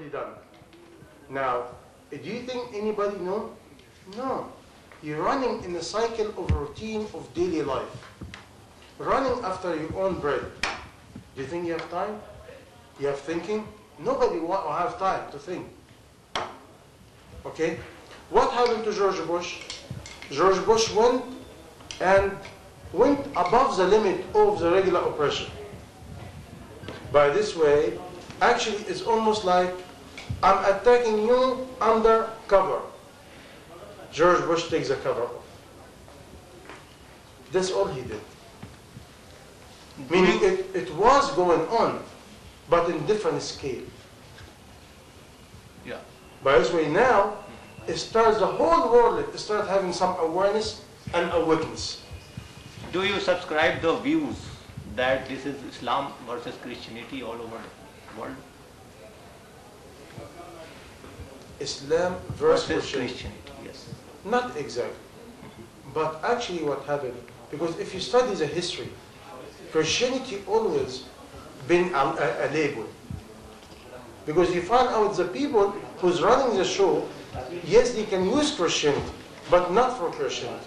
already done. Now, do you think anybody know? No. You're running in a cycle of routine of daily life. Running after your own bread. Do you think you have time? You have thinking? Nobody will have time to think. Okay? What happened to George Bush? George Bush went above the limit of the regular oppression. By this way, actually it's almost like I'm attacking you under cover. George Bush takes the cover off. That's all he did. Meaning it was going on, but in different scale. Yeah. By this way, now, it starts, the whole world starts having some awareness and awakeness. Do you subscribe the views that this is Islam versus Christianity all over the world? Islam versus Christianity, yes. Not exactly. But actually what happened, because if you study the history, Christianity always been a label. Because you find out the people who's running the show, yes, they can use Christianity, but not for Christianity.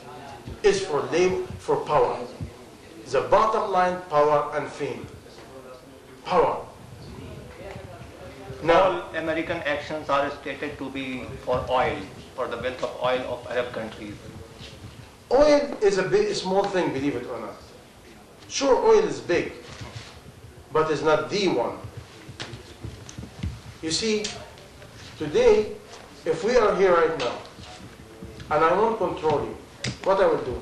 It's for label, for power. The bottom line, power and fame. Power. Now, all American actions are stated to be for oil, for the wealth of oil of Arab countries. Oil is a small thing, believe it or not. Sure, oil is big, but it's not the one. You see, today, if we are here right now, and I won't control you, what I will do?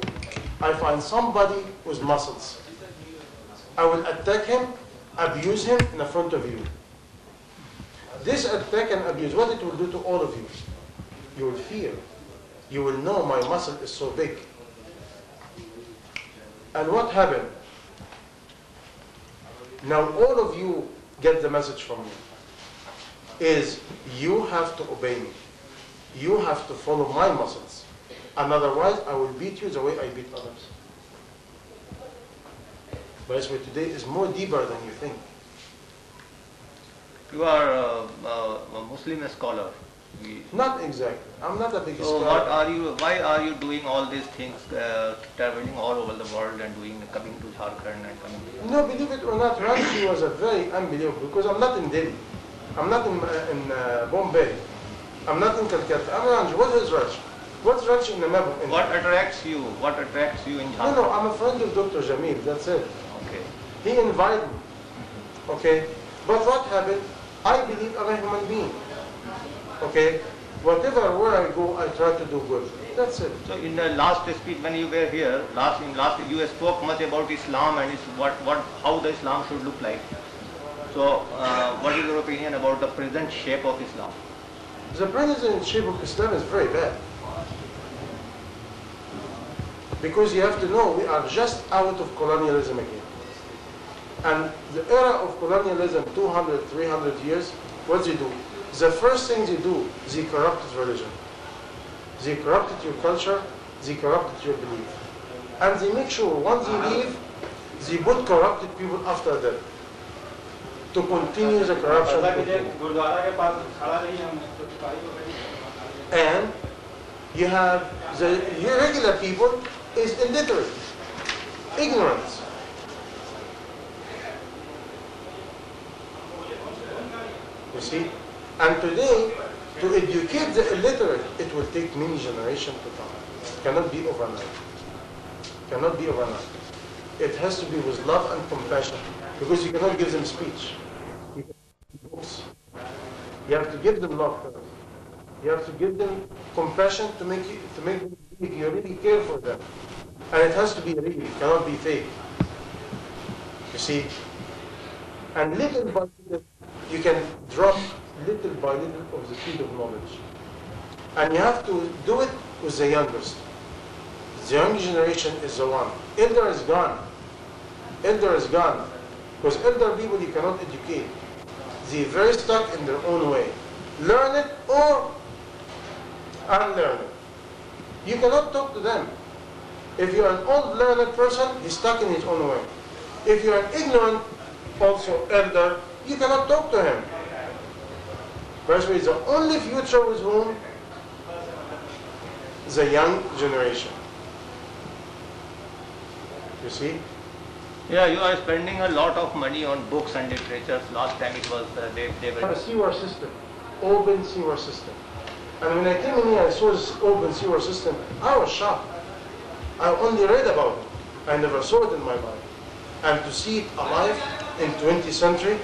I find somebody with muscles. I will attack him, abuse him in front of you. This attack and abuse, what it will do to all of you? You will fear. You will know my muscle is so big. And what happened? Now all of you get the message from me. Is you have to obey me. You have to follow my muscles. And otherwise I will beat you the way I beat others. But this way today is more deeper than you think. You are a Muslim scholar. Not exactly. I'm not a big So scholar. why are you doing all these things, traveling all over the world and coming to Jharkhand and coming to... No, believe it or not, Ranchi was a very unbelievable, because I'm not in Delhi. I'm not in Bombay. I'm not in Calcutta. I'm Ranchi. What is Ranchi? What's Ranchi in the map of India? What attracts you? What attracts you in Jharkhand? No, I'm a friend of Dr. Jamil, that's it. Okay. He invited me. Okay? But what happened? I believe I'm a human being. Okay? Whatever, where I go, I try to do good. That's it. So in the last speech when you were here, you spoke much about Islam and how the Islam should look like. So what is your opinion about the present shape of Islam? The present shape of Islam is very bad. Because you have to know, we are just out of colonialism again. And the era of colonialism, 200, 300 years, what they do? The first thing they do, they corrupted religion. They corrupted your culture, they corrupted your belief. And they make sure once they leave, they put corrupted people after them to continue the corruption. And you have the irregular people is illiterate, ignorance. You see? And today, to educate the illiterate, it will take many generations to come. It cannot be overnight. Cannot be overnight. It has to be with love and compassion, because you cannot give them speech. You can give them books. You have to give them love first. You have to give them compassion to make them believe you really care for them. And it has to be real. It cannot be fake. You see? And little by little, you can drop little by little of the seed of knowledge. And you have to do it with the youngest. The young generation is the one. Elder is gone. Elder is gone. Because elder people you cannot educate. They're very stuck in their own way. Learn it or unlearn it. You cannot talk to them. If you're an old learned person, he's stuck in his own way. If you're an ignorant, also elder, you cannot talk to him. By the way, the only future with whom? The young generation. You see? Yeah, you are spending a lot of money on books and literature. Last time it was they were. A sewer system, open sewer system. And when I came in here, I saw this open sewer system. I was shocked. I only read about it. I never saw it in my life. And to see it alive in 20th century,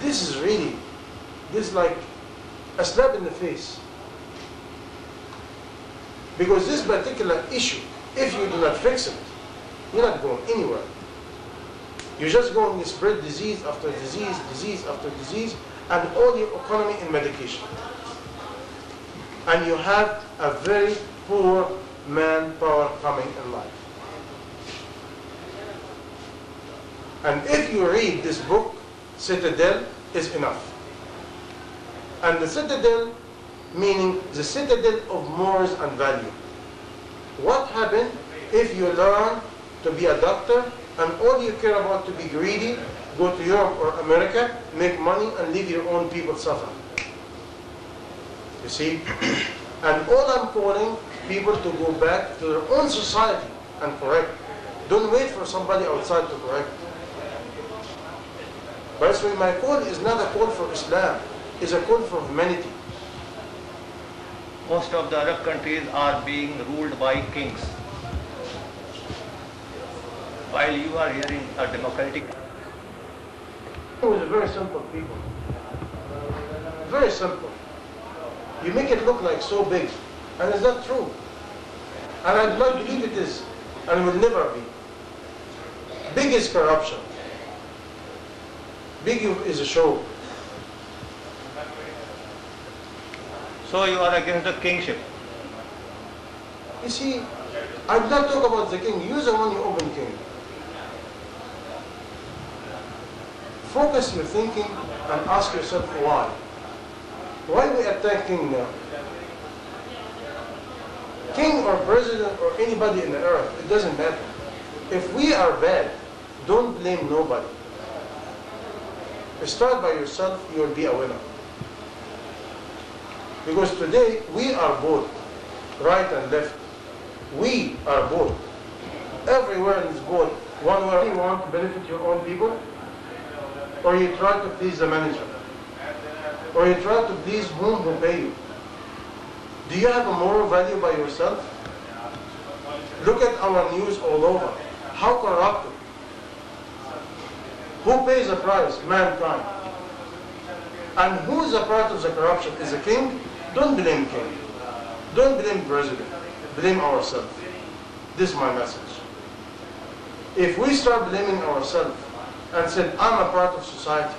this is really, this is like a slap in the face. Because this particular issue, if you do not fix it, you're not going anywhere. You're just going to spread disease after disease, disease after disease, and all your economy in medication. And you have a very poor manpower coming in life. And if you read this book, Citadel, is enough. And the Citadel, meaning the citadel of morals and value. What happened if you learn to be a doctor and all you care about to be greedy, go to Europe or America, make money and leave your own people suffer? You see? And all I'm calling people to go back to their own society and correct. Don't wait for somebody outside to correct. By the way, my call is not a call for Islam, it's a call for humanity. Most of the Arab countries are being ruled by kings, while you are hearing a democratic. It was a very simple people. Very simple. You make it look like so big, and it's not true. And I do not believe it is, and will never be. Big is corruption. Big is a show. So you are against the kingship. You see, I do not talk about the king. You're the one who open king. Focus your thinking and ask yourself why. Why we attack king now? King or president or anybody in the earth, it doesn't matter. If we are bad, don't blame nobody. Start by yourself, you will be a winner. Because today, we are both, right and left. We are both. Everywhere in this boat, one where you want to benefit your own people, or you try to please the manager, or you try to please whom will pay you. Do you have a moral value by yourself? Look at our news all over. How corrupted. Who pays the price? Mankind. And who is a part of the corruption? Is the king? Don't blame king. Don't blame president. Blame ourselves. This is my message. If we start blaming ourselves and said, I'm a part of society,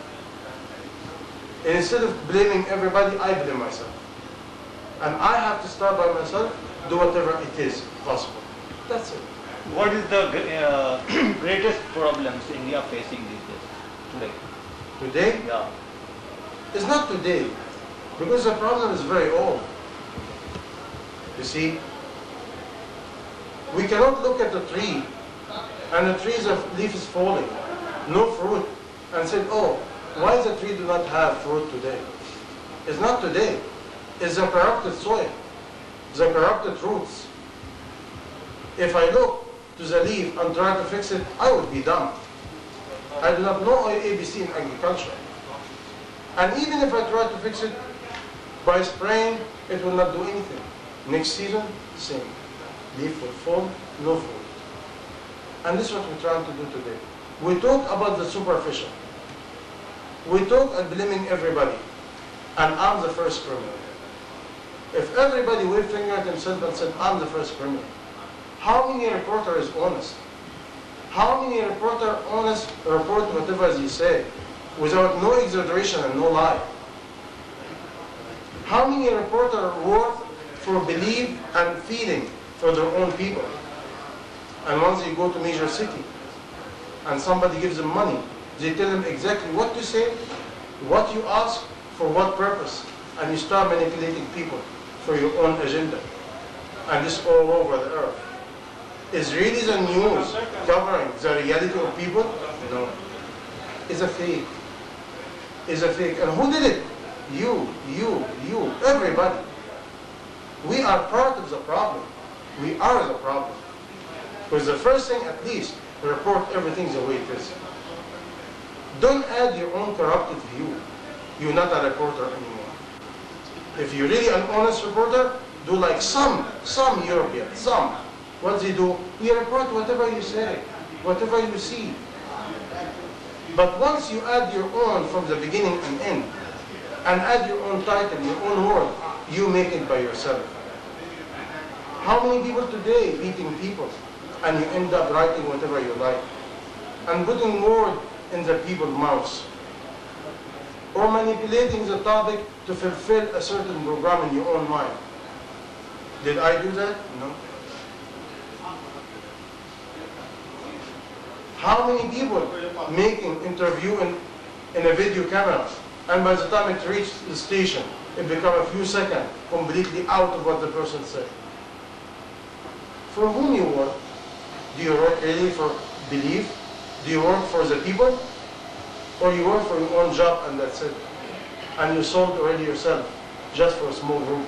and instead of blaming everybody, I blame myself. And I have to start by myself, do whatever it is possible. That's it. What is the greatest problems India facing these days, today? Today? Yeah. It's not today, because the problem is very old. You see, we cannot look at the tree, and the tree's leaf is falling, no fruit, and say, oh, why does the tree do not have fruit today? It's not today. It's the corrupted soil, the corrupted roots. If I look to the leaf and try to fix it, I would be dumb. I do not know ABC in agriculture. And even if I try to fix it by spraying, it will not do anything. Next season, same. Leaf will fall, no fruit. And this is what we're trying to do today. We talk about the superficial. We talk at blaming everybody. And I'm the first criminal. If everybody waved finger at himself and said, I'm the first criminal, how many reporter is honest? How many reporter honest report whatever they say without no exaggeration and no lie? How many reporter work for belief and feeling for their own people? And once they go to major city and somebody gives them money, they tell them exactly what to say, what you ask, for what purpose, and you start manipulating people for your own agenda. And this all over the earth. Is really the news covering the reality of people? No. It's a fake. It's a fake. And who did it? everybody. We are part of the problem. We are the problem. Because the first thing, at least, report everything the way it is. Don't add your own corrupted view. You're not a reporter anymore. If you're really an honest reporter, do like some Europeans, some. What they do, you report whatever you say, whatever you see. But once you add your own from the beginning and end, and add your own title, your own word, you make it by yourself. How many people today beating people, and you end up writing whatever you like, and putting word in the people's mouths, or manipulating the topic to fulfill a certain program in your own mind. Did I do that? No. How many people making interview in a video camera, and by the time it reached the station, it became a few seconds completely out of what the person said? For whom you work? Do you work really for belief? Do you work for the people? Or you work for your own job and that's it? And you sold already yourself just for a small room?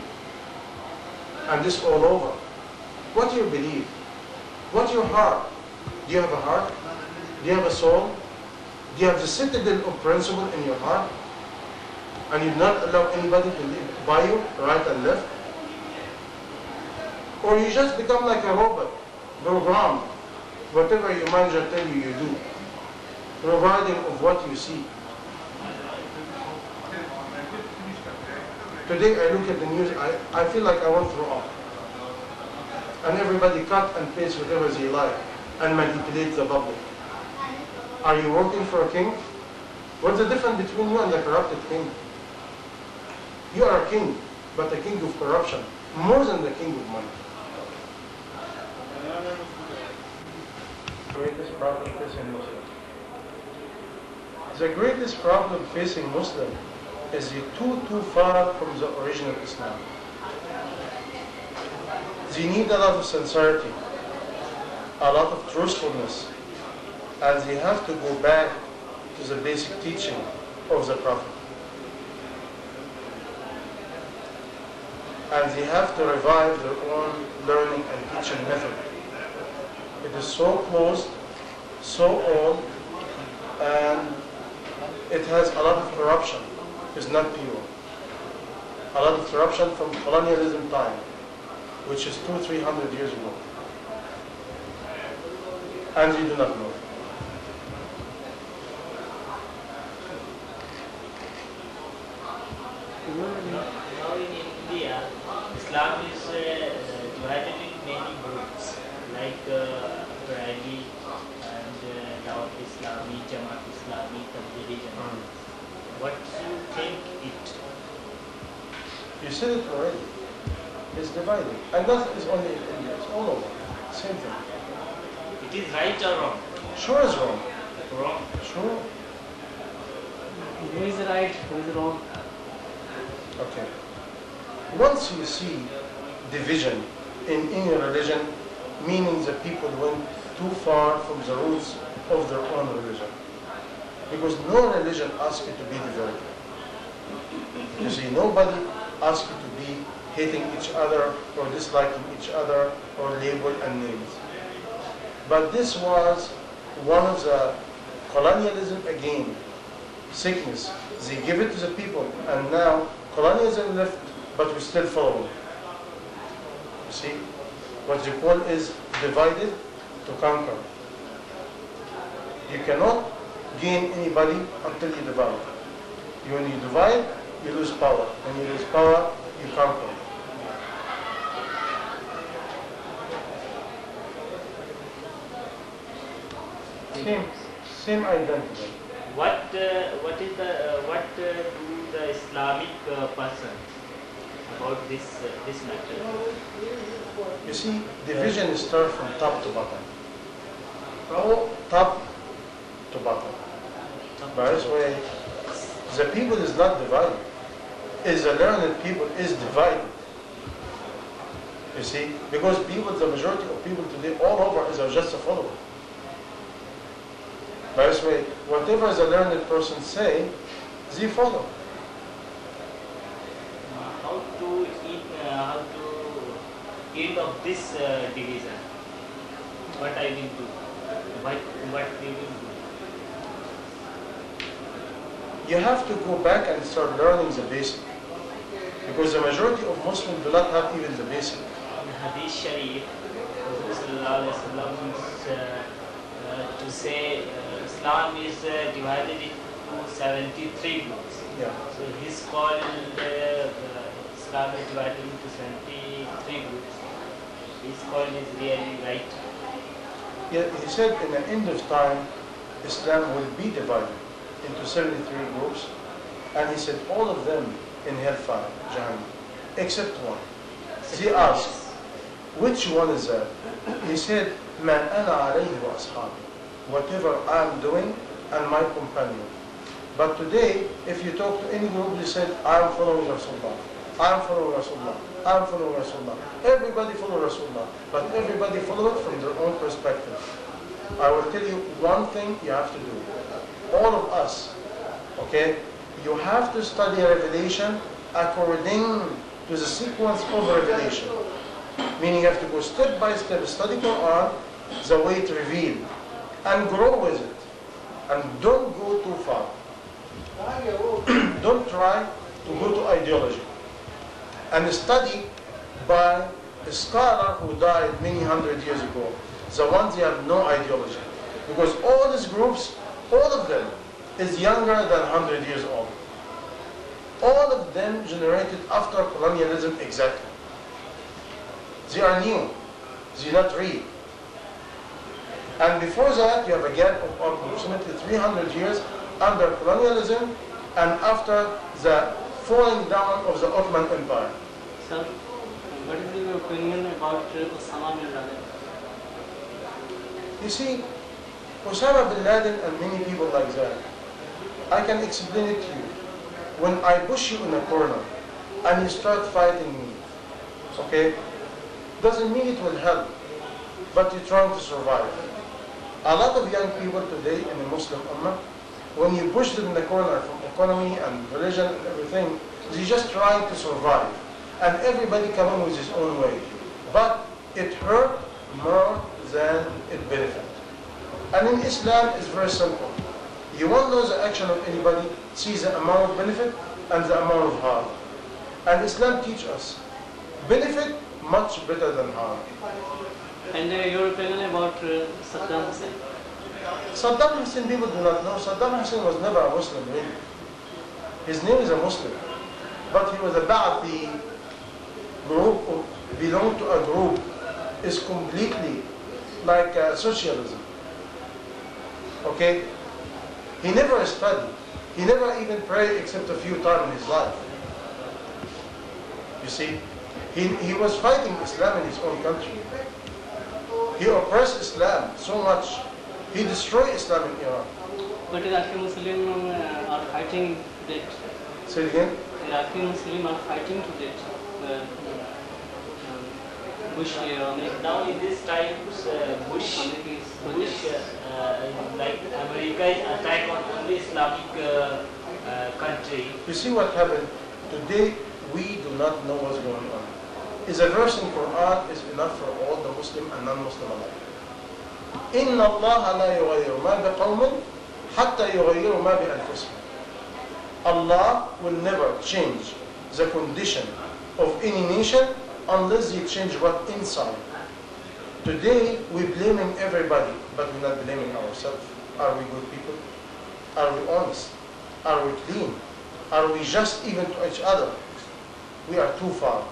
And this all over. What do you believe? What's your heart? Do you have a heart? Do you have a soul? Do you have the citadel of principle in your heart? And you do not allow anybody to live by you, right and left? Or you just become like a robot, programmed. Whatever your manager tells you, you do. Providing of what you see. Today I look at the news, I feel like I want to throw up. And everybody cut and paste whatever they like and manipulate the public. Are you working for a king? What's the difference between you and the corrupted king? You are a king, but a king of corruption, more than the king of money. Greatest problem facing Muslim. The greatest problem facing Muslim is the too far from the original Islam. They need a lot of sincerity, a lot of truthfulness, and they have to go back to the basic teaching of the Prophet. And they have to revive their own learning and teaching method. It is so closed, so old, and it has a lot of corruption. It's not pure. A lot of corruption from colonialism time, which is 200-300 years ago. And we do not know. Now in India, Islam is divided in many groups, like Bareilly and Dawat Islami, Jamaat Islami, Tablighi Jamaat. What do you think it? You said it already. It's divided. And that is only in India. It's all over. Same thing. It is right or wrong? Sure is wrong. Wrong. Sure. Who is right? Who is wrong? Okay. Once you see division in any religion, meaning the people went too far from the roots of their own religion. Because no religion asks you to be divided. You see, nobody asks you to be hating each other or disliking each other or label and names. But this was one of the colonialism again, sickness. They give it to the people, and now colonialism left, but we still follow. You see, what you call is divided to conquer. You cannot gain anybody until you divide. When you divide, you lose power. When you lose power, you conquer. Same identity. What do the Islamic person about this matter? You see, division starts from top to bottom. From top to bottom. By this way, the people is not divided. Is the learned people is divided. You see, because people, the majority of people today all over is just a follower. By this way, whatever the learned person say, they follow. end of this division, what I will do, what we will do. You have to go back and start learning the basic. Because the majority of Muslims do not have even the basic. In Hadith Sharif, Rasulullah to say Islam is divided into 73 groups. Yeah. So his call Islam is divided into 73 groups. His call is really right. Yeah, he said in the end of time, Islam will be divided into 73 groups, and he said all of them in hellfire, Jahannam, except one. He asked, which one is that? He said, "Ma ana alayhi wa ashabi," whatever I am doing and my companion. But today, if you talk to any group, they said, I am following Rasulullah, I am following Rasulullah, I am following Rasulullah. Everybody follow Rasulullah, but everybody follow it from their own perspective. I will tell you one thing you have to do. All of us, okay, you have to study Revelation according to the sequence of Revelation. Meaning you have to go step by step, study Quran, the way it revealed, and grow with it. And don't go too far. Don't try to go to ideology. And study by a scholar who died many hundred years ago. The ones who have no ideology. Because all these groups, all of them, is younger than 100 years old. All of them generated after colonialism exactly. They are new. They are not real. And before that, you have a gap of approximately 300 years under colonialism and after the falling down of the Ottoman Empire. Sir, what is your opinion about Osama bin Laden? You see, Osama bin Laden and many people like that, I can explain it to you. When I push you in a corner and you start fighting me, okay, doesn't mean it will help, but you're trying to survive. A lot of young people today in the Muslim Ummah, when you push them in the corner from economy and religion and everything, they're just trying to survive. And everybody coming with his own way. But it hurt more than it benefit. And in Islam, it's very simple. You want to know the action of anybody, see the amount of benefit and the amount of harm. And Islam teaches us, benefit much better than harm. And your opinion about Saddam Hussein? Saddam Hussein, people do not know. Saddam Hussein was never a Muslim, really. His name is a Muslim. But he was a Ba'athi group, belonged to a group, is completely like socialism. Okay? He never studied. He never even prayed except a few times in his life. You see? He was fighting Islam in his own country. He oppressed Islam so much. He destroyed Islam in Iran. But Iraqi Muslims are fighting to death. Say it again? Iraqi Muslims are fighting to death. Bush, Now in these times, Bush like America is attack on only Islamic country. You see what happened? Today, we do not know what's going on. Is a verse in Quran is enough for all the Muslim and non-Muslim alike. إِنَّ اللَّهَ لَا يُغَيِّرُ مَا بِقَوْمٍ حَتَّى يُغَيِّرُوا مَا بِأَنفُسِهِمْ. Allah will never change the condition of any nation unless they change what inside. Today, we're blaming everybody, but we're not blaming ourselves. Are we good people? Are we honest? Are we clean? Are we just even to each other? We are too far.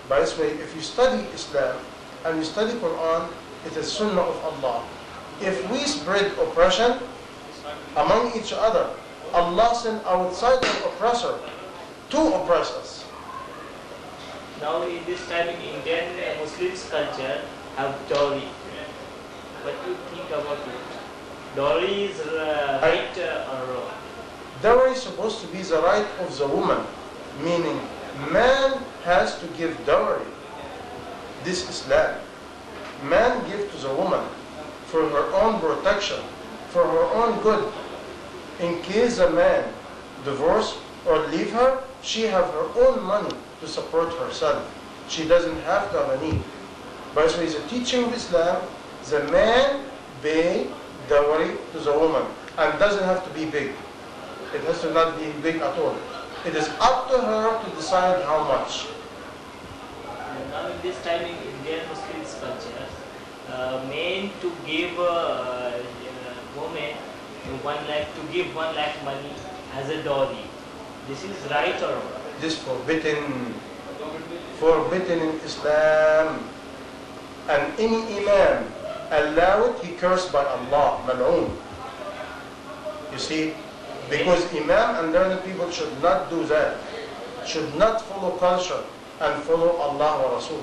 By this way, if you study Islam and you study Quran, it is Sunnah of Allah. If we spread oppression among each other, Allah sent outsider oppressor to oppress us. Now in this time in Indian Muslims culture have dowry. What do you think about it? Dowry is right or wrong? Dowry is supposed to be the right of the woman, meaning man has to give dowry. This is Islam. Man gives to the woman for her own protection, for her own good. In case a man divorce or leave her, she have her own money to support herself. She doesn't have to have a need By the way, the teaching of Islam, the man pay dowry to the woman, and doesn't have to be big. It has to not be big at all. It is up to her to decide how much. Now in this time in Indian Muslims culture, men to give woman 1 lakh, to give 1 lakh money as a dowry. This is right or wrong? This is forbidden. Forbidden in Islam. And any imam allow it, he cursed by Allah, mal'oon. You see, because imam and learned people should not do that, should not follow culture and follow Allah wa Rasul.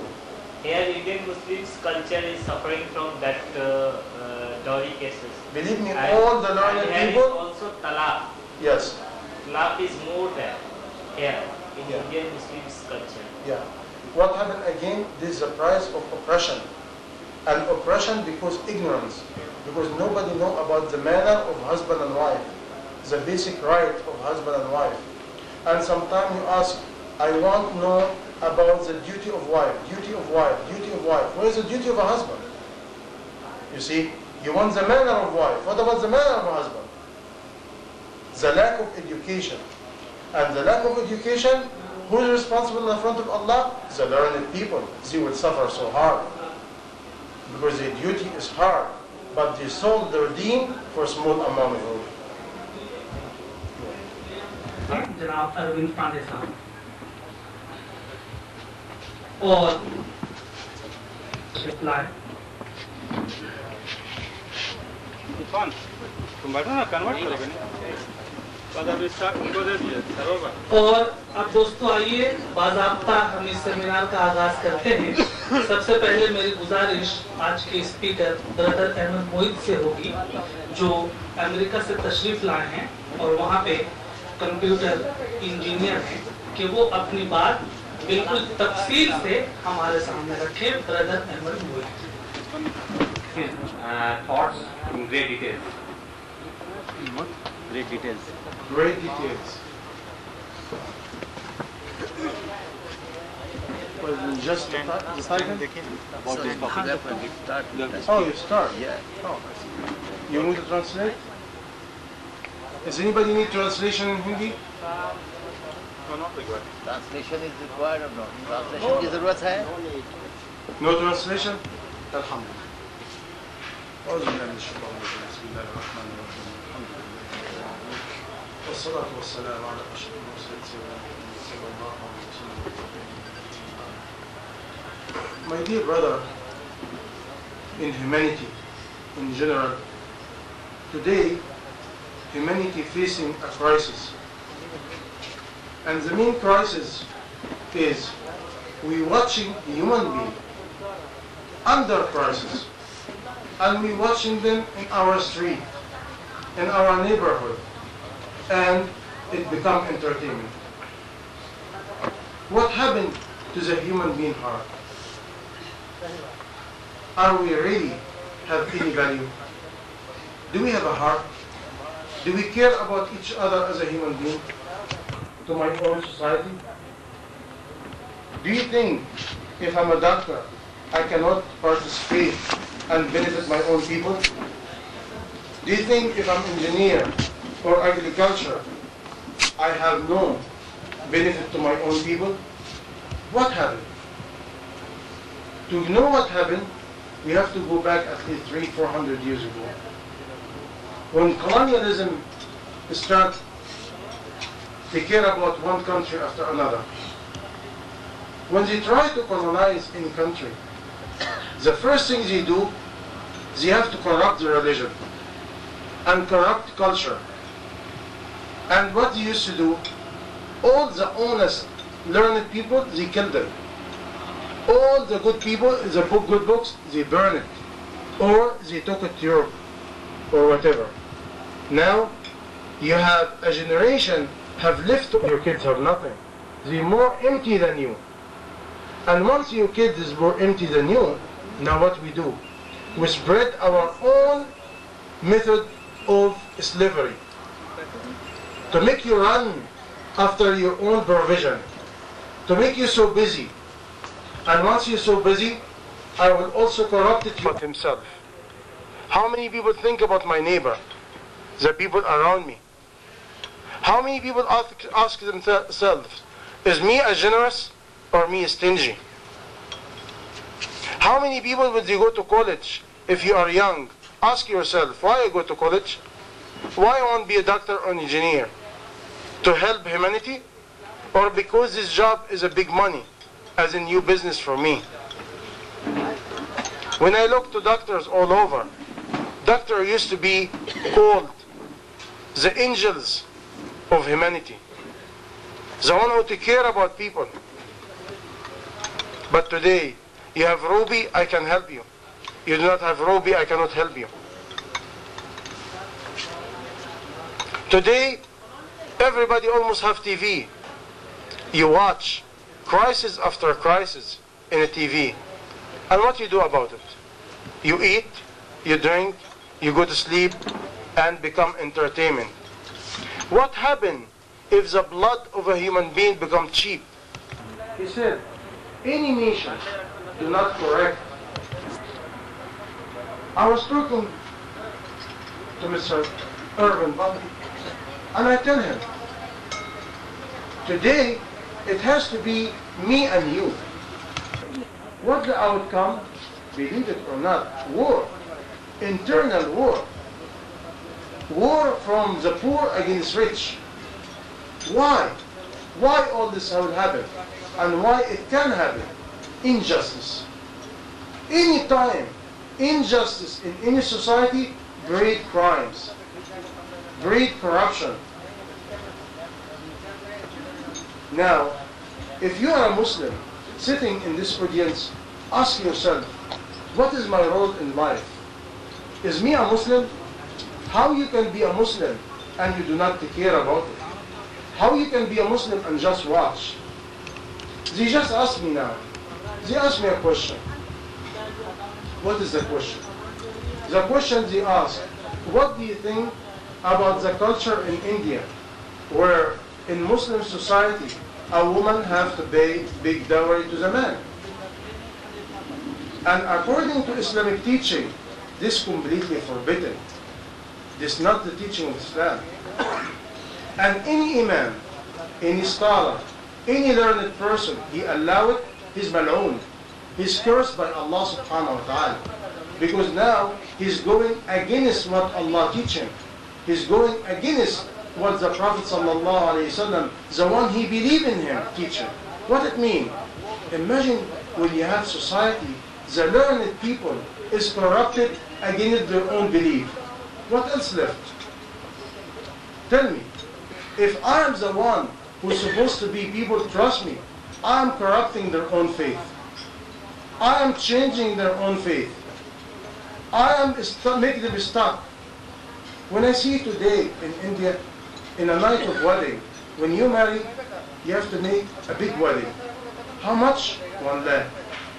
Here Indian Muslims culture is suffering from that dowry cases. Believe me, And- all the learned and here is people, also talaq. yes, Talaq is more than here in Yeah. Indian Muslims culture. yeah. What happened again? This is the price of oppression. And oppression because ignorance. Because nobody know about the manner of husband and wife. The basic right of husband and wife. And sometimes you ask, I want to know about the duty of wife, duty of wife, duty of wife. Where is the duty of a husband? You see, you want the manner of wife. What about the manner of a husband? The lack of education. And the lack of education, who is responsible in front of Allah? The learned people. They will suffer so hard. Because their duty is hard. But they sold their deen for a small amount of money. जनाब अरविंद पांडे साहब और reply तूफान तुम बैठो ना convert करोगे नहीं बाद अभी स्टार्ट उनको दे दिए सर्वर पर और अब दोस्तों आइए बाज़ाब्ता हम इस सेमिनार का आगाज करते हैं। सबसे पहले मेरी गुजारिश आज के स्पीकर ब्रदर अहमद मोहित से होगी जो अमेरिका से तशरीफ लाए हैं और वहाँ पे कंप्यूटर इंजीनियर हैं कि वो अपनी बात बिल्कुल तफसील से हमारे सामने रखें। Brother Ahmad Mohit Thoughts in great details. Great details. Great details. Well, just the second? About this topic. Oh, you start? Yeah. Oh. You need to translate? Does anybody need translation in Hindi? No, not required. Translation is required और not translation की जरूरत है No translation? Alhamdulillah. أعوذ بالله من الشيطان الرجيم. بسم الله الرحمن الرحيم. الحمد لله. والصلاة والسلام على أشرف المرسلين سيدنا محمد صلى الله عليه وسلم. My dear brother, in humanity, in general, today, humanity facing a crisis. And the main crisis is we watching human being under crisis. And we watching them in our street, in our neighborhood, and it become entertainment. What happened to the human being heart? Are we really have any value? Do we have a heart? Do we care about each other as a human being? To my own society? Do you think if I'm a doctor, I cannot participate and benefit my own people? Do you think if I'm engineer or agriculture, I have no benefit to my own people? What happened? To know what happened, we have to go back at least 300-400 years ago. When colonialism started, they care about one country after another. When they try to colonize any country, the first thing they do, they have to corrupt the religion and corrupt culture. And what they used to do, all the honest, learned people, they kill them. All the good people, the good books, they burn it. Or they took it to Europe or whatever. Now, you have a generation have left, your kids have nothing. They're more empty than you. And once your kid is more empty than you, now what we do? We spread our own method of slavery to make you run after your own provision, to make you so busy. And once you're so busy, I will also corrupt it about himself. How many people think about my neighbor, the people around me? How many people ask themselves, is me a generous or me a stingy? How many people would you go to college if you are young? Ask yourself, why I go to college? Why I want to be a doctor or an engineer? To help humanity? Or because this job is a big money, as a new business for me? When I look to doctors all over, doctor used to be called the angels of humanity, the one who take care about people. But today, you have Ruby, I can help you. You do not have Ruby, I cannot help you. Today, everybody almost have TV. You watch crisis after crisis in a TV. And what you do about it? You eat, you drink, you go to sleep, and become entertainment. What happened if the blood of a human being become cheap? He said, any nation do not correct. I was talking to Mr. Irvin Bumpy, and I tell him, today it has to be me and you. What the outcome, believe it or not, war, internal war. War from the poor against rich. Why? Why all this will happen? And why it can happen? Injustice. Any time, injustice in any society breed crimes, breed corruption. Now, if you are a Muslim sitting in this audience, ask yourself, what is my role in life? Is me a Muslim? How you can be a Muslim and you do not care about it? How you can be a Muslim and just watch? They just asked me now. They asked me a question. What is the question? The question they asked, what do you think about the culture in India, where in Muslim society a woman has to pay big dowry to the man? And according to Islamic teaching, this is completely forbidden. This is not the teaching of Islam. And any imam, any scholar, any learned person, he allow it, he's mal'oon. He's cursed by Allah subhanahu wa ta'ala. Because now he's going against what Allah teach him. He's going against what the Prophet sallallahu alayhi wasallam, the one he believed in him, teach him. What it mean? Imagine when you have society, the learned people is corrupted against their own belief. What else left? Tell me. If I am the one who's supposed to be people trust me, I am corrupting their own faith. I am changing their own faith. I am making them stuck. When I see today in India, in a night of wedding, when you marry, you have to make a big wedding. How much? 1 lakh,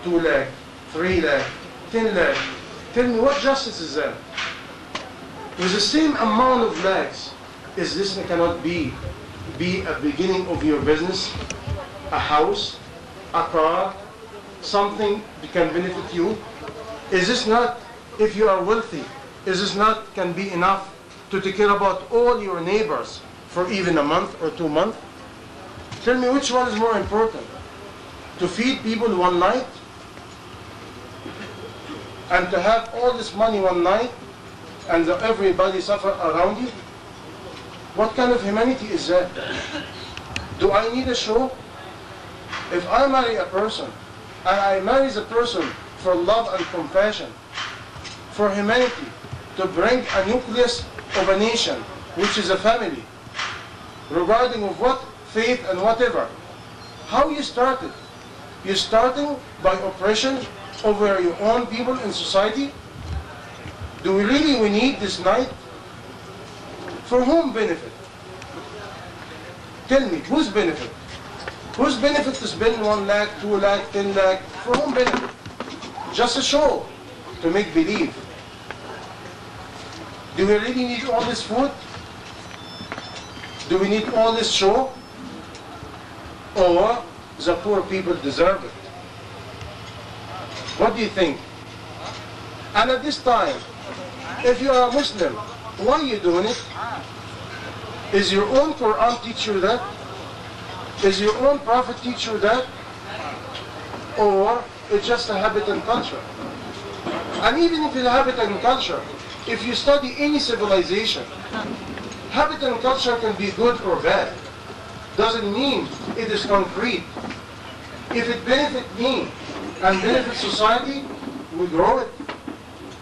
2 lakh, 3 lakh, 10 lakh. Tell me, what justice is that? With the same amount of lakhs, is this cannot be a beginning of your business? A house, a car, something that can benefit you? Is this not, if you are wealthy, is this not can be enough to take care about all your neighbors for even a month or 2 months? Tell me, which one is more important? To feed people one night? And to have all this money one night and everybody suffer around you? What kind of humanity is that? Do I need a show? If I marry a person, and I marry the person for love and compassion, for humanity, to bring a nucleus of a nation, which is a family, regarding of what faith and whatever, how you started? You starting by oppression over your own people in society? Do we really need this night? For whom benefit? Tell me, whose benefit? Whose benefit to spend 1 lakh, 2 lakh, 10 lakh? For whom benefit? Just a show, to make believe. Do we really need all this food? Do we need all this show? Or the poor people deserve it? What do you think? And at this time, if you are a Muslim, why are you doing it? Is your own Quran teach you that? Is your own Prophet teach you that? Or it's just a habit and culture? And even if it's a habit and culture, if you study any civilization, habit and culture can be good or bad. Doesn't mean it is concrete. If it benefits me and benefits society, we grow it.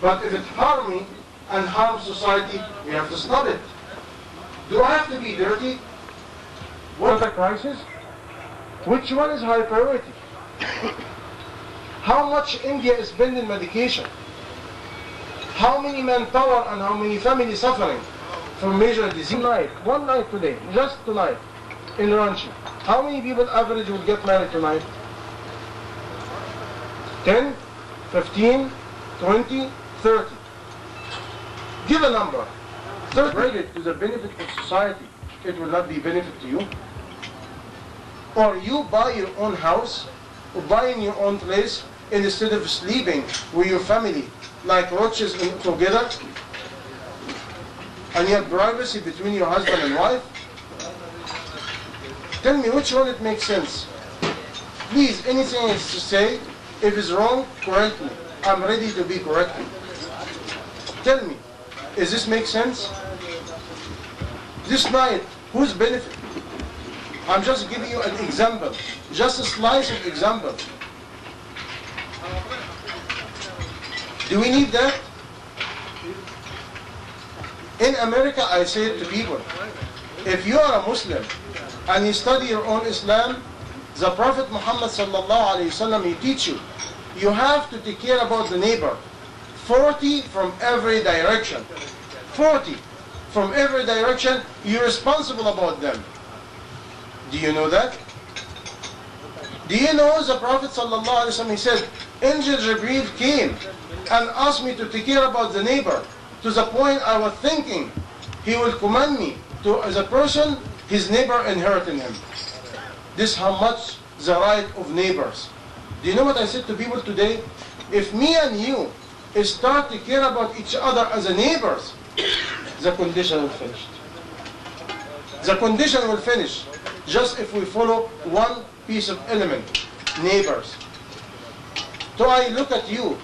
But if it harms me and harms society, we have to stop it. Do I have to be dirty? What is the crisis? Which one is high priority? How much India is spending medication? How many manpower and how many families suffering from major disease? One night today, just tonight, in Ranchi. How many people average will get married tonight? 10, 15, 20, 30. Give a number. 30 related to the benefit of society, it will not be benefit to you. Or you buy your own house, or buy in your own place, and instead of sleeping with your family like roaches together, and you have privacy between your husband and wife. Tell me which one it makes sense. Please, anything is to say, if it's wrong, correct me. I'm ready to be corrected. Tell me, does this make sense? This night, whose benefit? I'm just giving you an example, just a slice of example. Do we need that? In America, I say to people, if you are a Muslim and you study your own Islam, the Prophet Muhammad sallallahu alaihi wasallam, he teach you, you have to take care about the neighbor. 40 from every direction. 40 from every direction, you're responsible about them. Do you know that? Do you know the Prophet sallallahu alaihi wasallam, he said, Angel Jibreel came and asked me to take care about the neighbor, to the point I was thinking he will command me to, as a person, his neighbor inheriting him. This how much the right of neighbors. Do you know what I said to people today? If me and you start to care about each other as a neighbors, the condition will finish. The condition will finish just if we follow one piece of element, neighbors. So I look at you,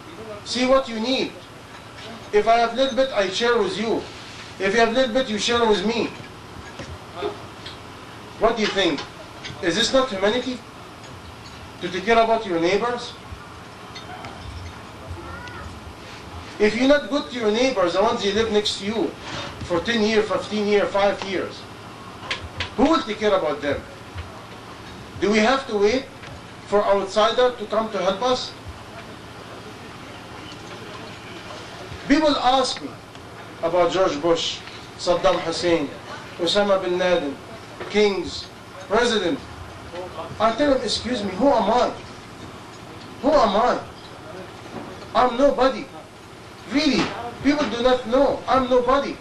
see what you need. If I have a little bit, I share with you. If you have a little bit, you share with me. What do you think? Is this not humanity? To take care about your neighbors? If you're not good to your neighbors, the ones who live next to you for 10 years, 15 years, 5 years, who will take care about them? Do we have to wait for outsider to come to help us? People ask me about George Bush, Saddam Hussein, Osama bin Laden, kings, president. I tell them, excuse me, who am I? Who am I? I'm nobody. Really, people do not know. I'm nobody.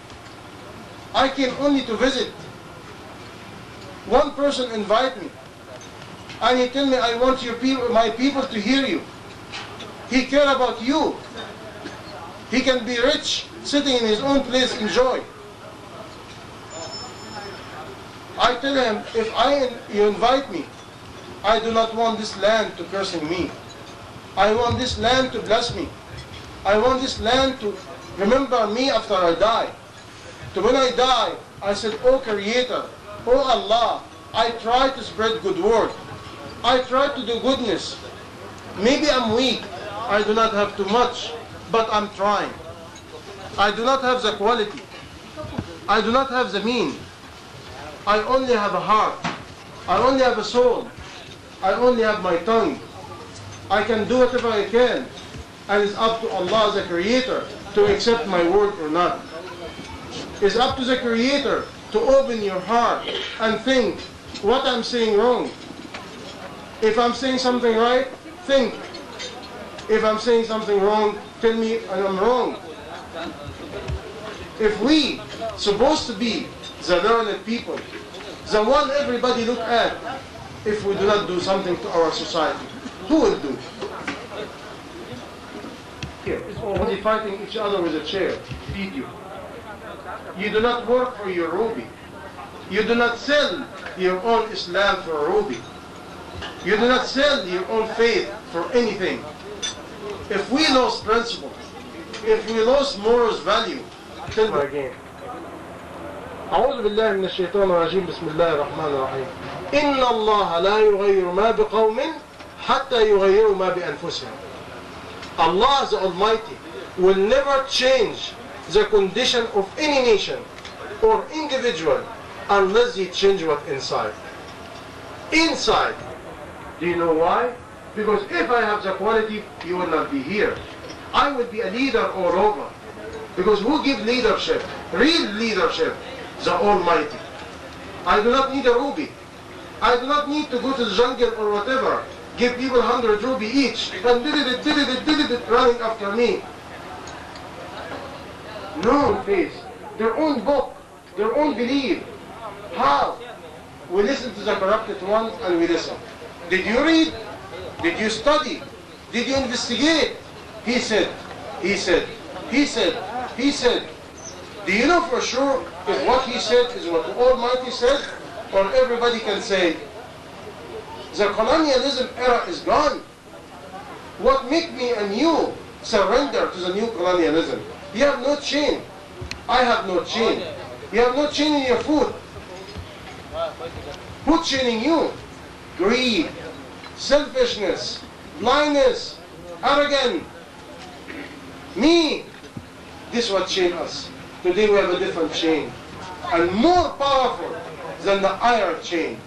I came only to visit. One person invite me, and he tell me, I want your people, my people to hear you. He care about you. He can be rich, sitting in his own place, enjoy. I tell him, if you invite me, I do not want this land to cursing me. I want this land to bless me. I want this land to remember me after I die. So when I die, I said, oh Creator, oh Allah, I try to spread good word. I try to do goodness. Maybe I'm weak. I do not have too much, but I'm trying. I do not have the quality. I do not have the mean. I only have a heart. I only have a soul. I only have my tongue. I can do whatever I can. And it's up to Allah, the Creator, to accept my word or not. It's up to the Creator to open your heart and think, what I'm saying wrong. If I'm saying something right, think. If I'm saying something wrong, tell me I'm wrong. If we supposed to be the learned people, the one everybody look at, if we do not do something to our society, who will do? only fighting each other with a chair feed you. You do not work for your ruby. You do not sell your own Islam for a ruby. You do not sell your own faith for anything. If we lost principle, if we lost morals value, tell me again. أعوذ بالله من الشيطان الرجيم بسم الله الرحمن الرحيم إن الله لا يغير ما بقوم حتى يغيروا ما بأنفسهم. Allah the Almighty will never change the condition of any nation or individual unless He change what inside. Inside. Do you know why? Because if I have the quality, you will not be here. I will be a leader all over. Because who gives leadership? Real leadership. The Almighty. I do not need a ruby. I do not need to go to the jungle or whatever. Give people 100 ruby each. And did it, running after me. No face. Their own book. Their own belief. How? We listen to the corrupted ones and we listen. Did you read? Did you study? Did you investigate? He said, he said, he said, he said. Do you know for sure if what he said is what the Almighty said, or everybody can say, the colonialism era is gone. What make me and you surrender to the new colonialism? You have no chain. I have no chain. You have no chain in your food. Who's chaining you? Greed, selfishness, blindness, arrogance. Me. This is what chain us. Today we have a different chain. And more powerful than the iron chain.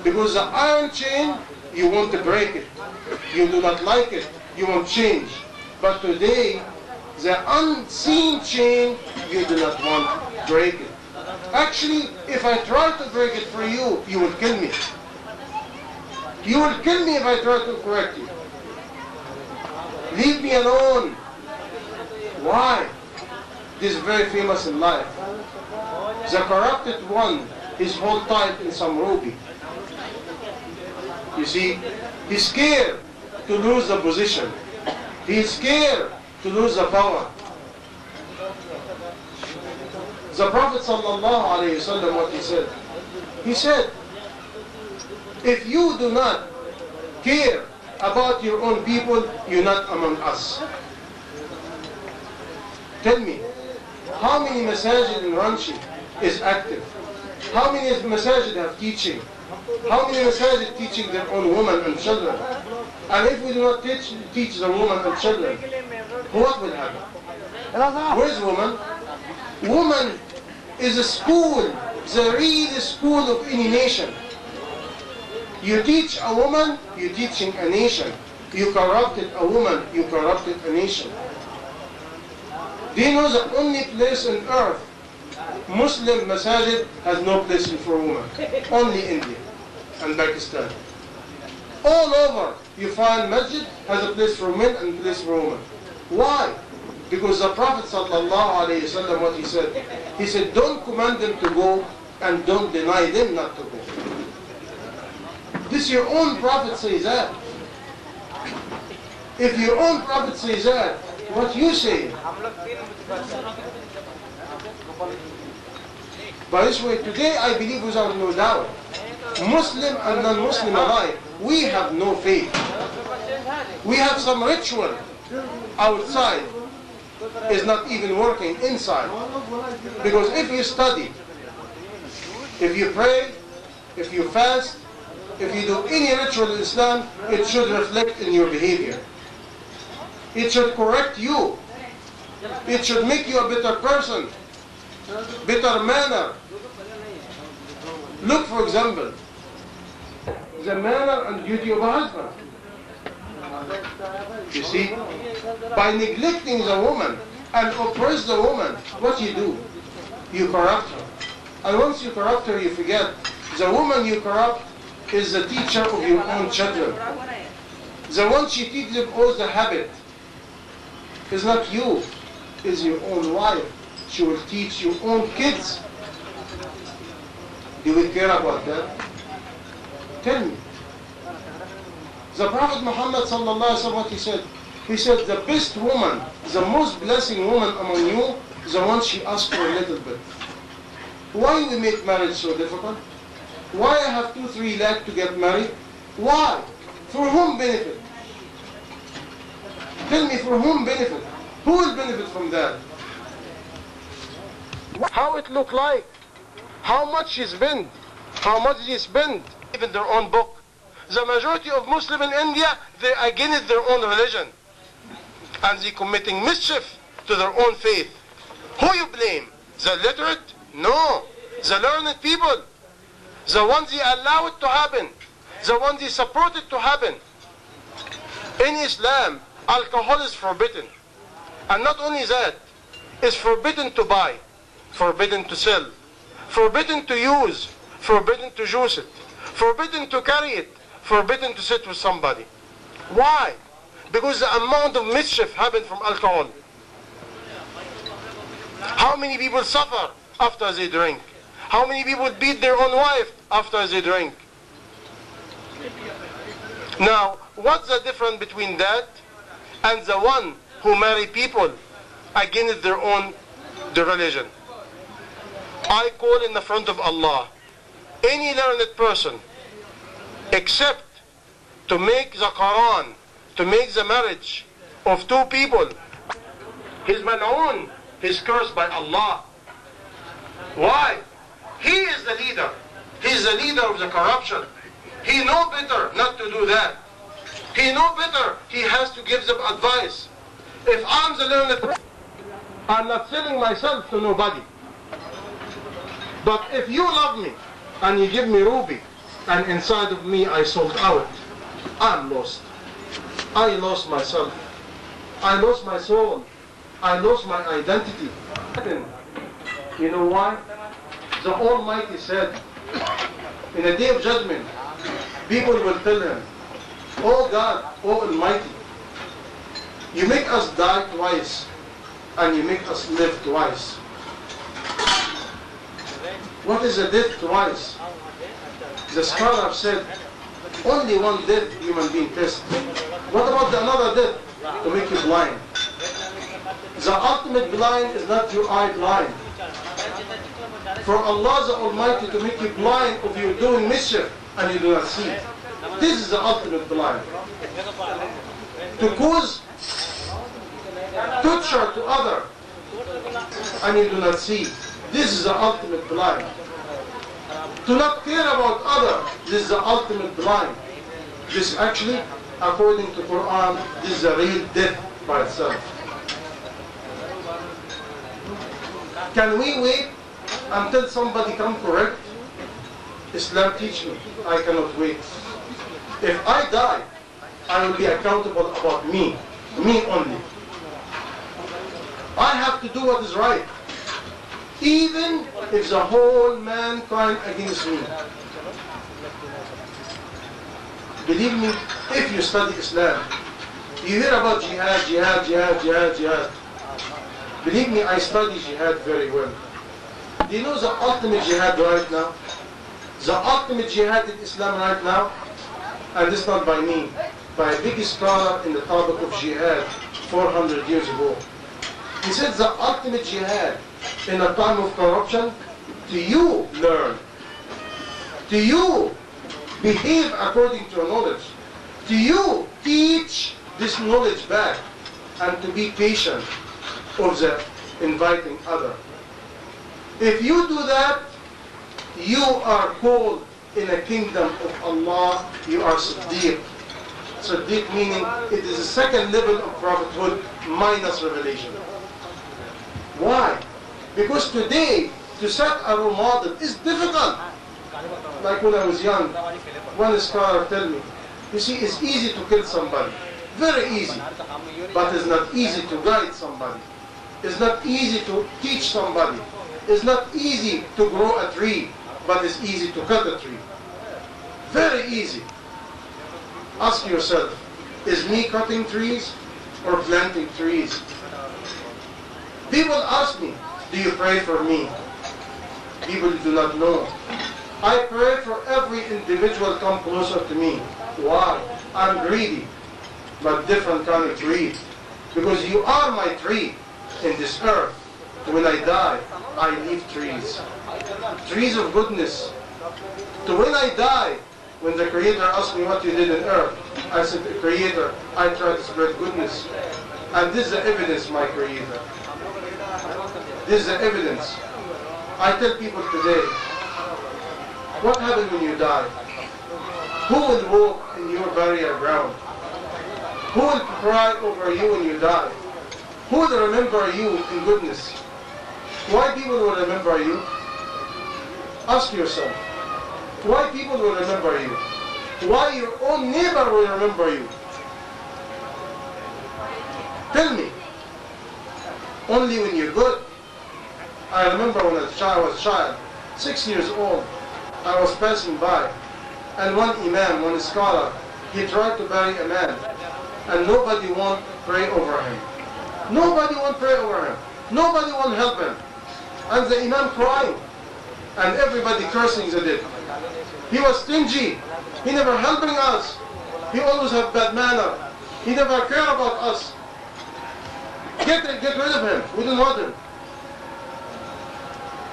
Because the iron chain, you want to break it. You do not like it. You want change. But today, the unseen chain, you do not want to break it. Actually, if I try to break it for you, you will kill me. You will kill me if I try to correct you. Leave me alone. Why? This is very famous in life. The corrupted one is hold tight in some ruby. You see, he's scared to lose the position. He's scared to lose the power. The Prophet ﷺ, what he said? He said, if you do not care about your own people, you're not among us. Tell me, how many masajid in Ranchi is active? How many masajid have teaching? How many masajid teaching their own women and children? And if we do not teach the women and children, what will happen? Where is woman? Woman is a school, the real school of any nation. You teach a woman, you're teaching a nation. You corrupted a woman, you corrupted a nation. Do you know the only place on earth Muslim masajid has no place for women? Only India and Pakistan. All over you find masjid has a place for men and a place for women. Why? Because the Prophet ﷺ, what he said, don't command them to go and don't deny them not to go. This your own Prophet says that. If your own Prophet says that, what you say? By this way, today I believe without no doubt, Muslim and non-Muslim alike, we have no faith. We have some ritual outside, is not even working inside. Because if you study, if you pray, if you fast, if you do any ritual in Islam, it should reflect in your behavior. It should correct you. It should make you a better person, better manner. Look, for example, the manner and duty of a husband. You see, by neglecting the woman and oppress the woman, what you do? You corrupt her. And once you corrupt her, you forget. The woman you corrupt is the teacher of your own children. The one she teaches them all the habit. It's not you, it's your own wife. She will teach your own kids. Do we care about that? Tell me. The Prophet Muhammad sallallahu alaihi wasallam, what he said? He said, the best woman, the most blessing woman among you, is the one she asks for a little bit. Why we make marriage so difficult? Why I have 2-3 lakh to get married? Why? For whom benefit? Tell me, for whom benefit? Who will benefit from that? How it look like? How much he spend? How much he spend? Even their own book. The majority of Muslims in India, they are against their own religion. And they committing mischief to their own faith. Who you blame? The literate? No. The learned people. The ones they allow it to happen. The ones they support it to happen. In Islam, alcohol is forbidden. And not only that, it's forbidden to buy, forbidden to sell, forbidden to use, forbidden to juice it, forbidden to carry it, forbidden to sit with somebody. Why? Because the amount of mischief happened from alcohol. How many people suffer after they drink? How many people beat their own wife after they drink? Now, what's the difference between that and the one who marry people against their own religion? I call in the front of Allah any learned person except to make the Quran, to make the marriage of two people, he's mal'oon, he's cursed by Allah. Why? He is the leader. He is the leader of the corruption. He know better not to do that. He know better. He has to give them advice. If I'm the learned person, I'm not selling myself to nobody. But if you love me and you give me ruby and inside of me I sold out, I'm lost. I lost myself. I lost my soul. I lost my identity. You know why? The Almighty said, in the day of judgment, people will tell him, oh God, oh Almighty, you make us die twice and you make us live twice. What is a death twice? The scholar said, only one death human being tests. What about the another death? To make you blind. The ultimate blind is not your eye blind. For Allah the Almighty to make you blind if you're doing mischief and you do not see. This is the ultimate blind. To cause torture to other and you do not see. This is the ultimate blind. To not care about other, this is the ultimate blind. This actually, according to Quran, this is a real death by itself. Can we wait until somebody come correct? Islam teach me, I cannot wait. If I die, I will be accountable about me only. I have to do what is right, even if the whole mankind against me. Believe me, if you study Islam, you hear about jihad, jihad, jihad, jihad, jihad. Believe me, I study jihad very well. Do you know the ultimate jihad right now? The ultimate jihad in Islam right now, and this not by me, by a big scholar in the topic of jihad 400 years ago. He said the ultimate jihad in a time of corruption, to you learn, to you behave according to your knowledge, to you teach this knowledge back, and to be patient of the inviting other. If you do that, you are called in a kingdom of Allah, you are Siddiq. Siddiq meaning it is the second level of prophethood minus revelation. Why? Because today, to set a role model is difficult. Like when I was young, one scholar told me, you see, it's easy to kill somebody. Very easy. But it's not easy to guide somebody. It's not easy to teach somebody. It's not easy to grow a tree, but it's easy to cut a tree. Very easy. Ask yourself, is me cutting trees or planting trees? People ask me, do you pray for me? People do not know. I pray for every individual come closer to me. Why? I'm greedy. but different kind of tree. Because you are my tree in this earth. When I die, I leave trees. Trees of goodness. So when I die, when the Creator asked me what you did on earth, I said, Creator, I try to spread goodness. And this is the evidence, my Creator. This is the evidence. I tell people today, what happens when you die? Who will walk in your burial ground? Who will cry over you when you die? Who will remember you in goodness? Why people will remember you? Ask yourself. Why people will remember you? Why your own neighbor will remember you? Tell me. Only when you're good. I remember when I was a child, 6 years old, I was passing by, and one imam, one scholar, he tried to bury a man, and nobody won't pray over him. Nobody won't pray over him. Nobody won't help him. And the imam crying, and everybody cursing the dead. He was stingy. He never helping us. He always have bad manner. He never care about us. Get rid of him. We don't want him.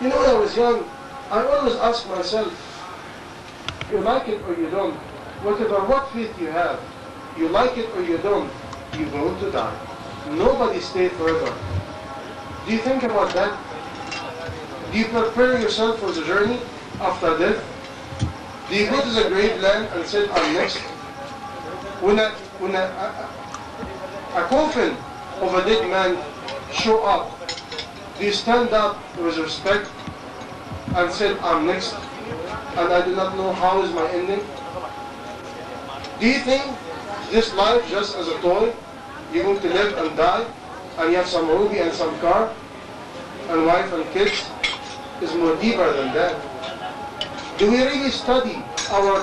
You know, when I was young, I always ask myself, you like it or you don't, whatever, what faith you have, you like it or you don't, you're going to die. Nobody stay forever. Do you think about that? Do you prepare yourself for the journey after death? Do you go to the grave land and say, I'm next? When a coffin of a dead man show up, do you stand up with respect and say, I'm next, and I do not know how is my ending? Do you think this life just as a toy, you're going to live and die, and you have some ruby and some car, and wife and kids, is more deeper than that? Do we really study our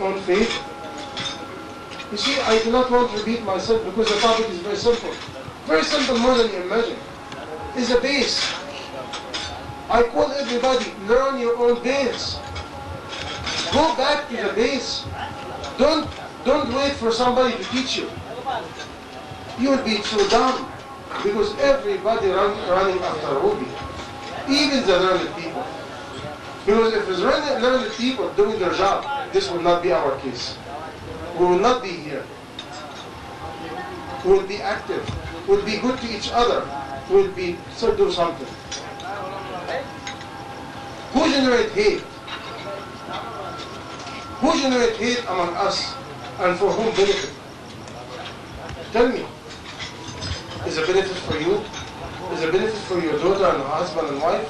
own faith? You see, I do not want to repeat myself because the topic is very simple. Very simple, more than you imagine. It's a base. I call everybody, learn your own base. Go back to the base. Don't wait for somebody to teach you. You will be so dumb because everybody running after Ruby. Even the learned people. Because if it's learned people doing their job, this will not be our case. We will not be here. We will be active. We will be good to each other. We will be do something. Who generate hate? Who generate hate among us and for whom benefit? Tell me. Is a benefit for you? Is a benefit for your daughter and husband and wife?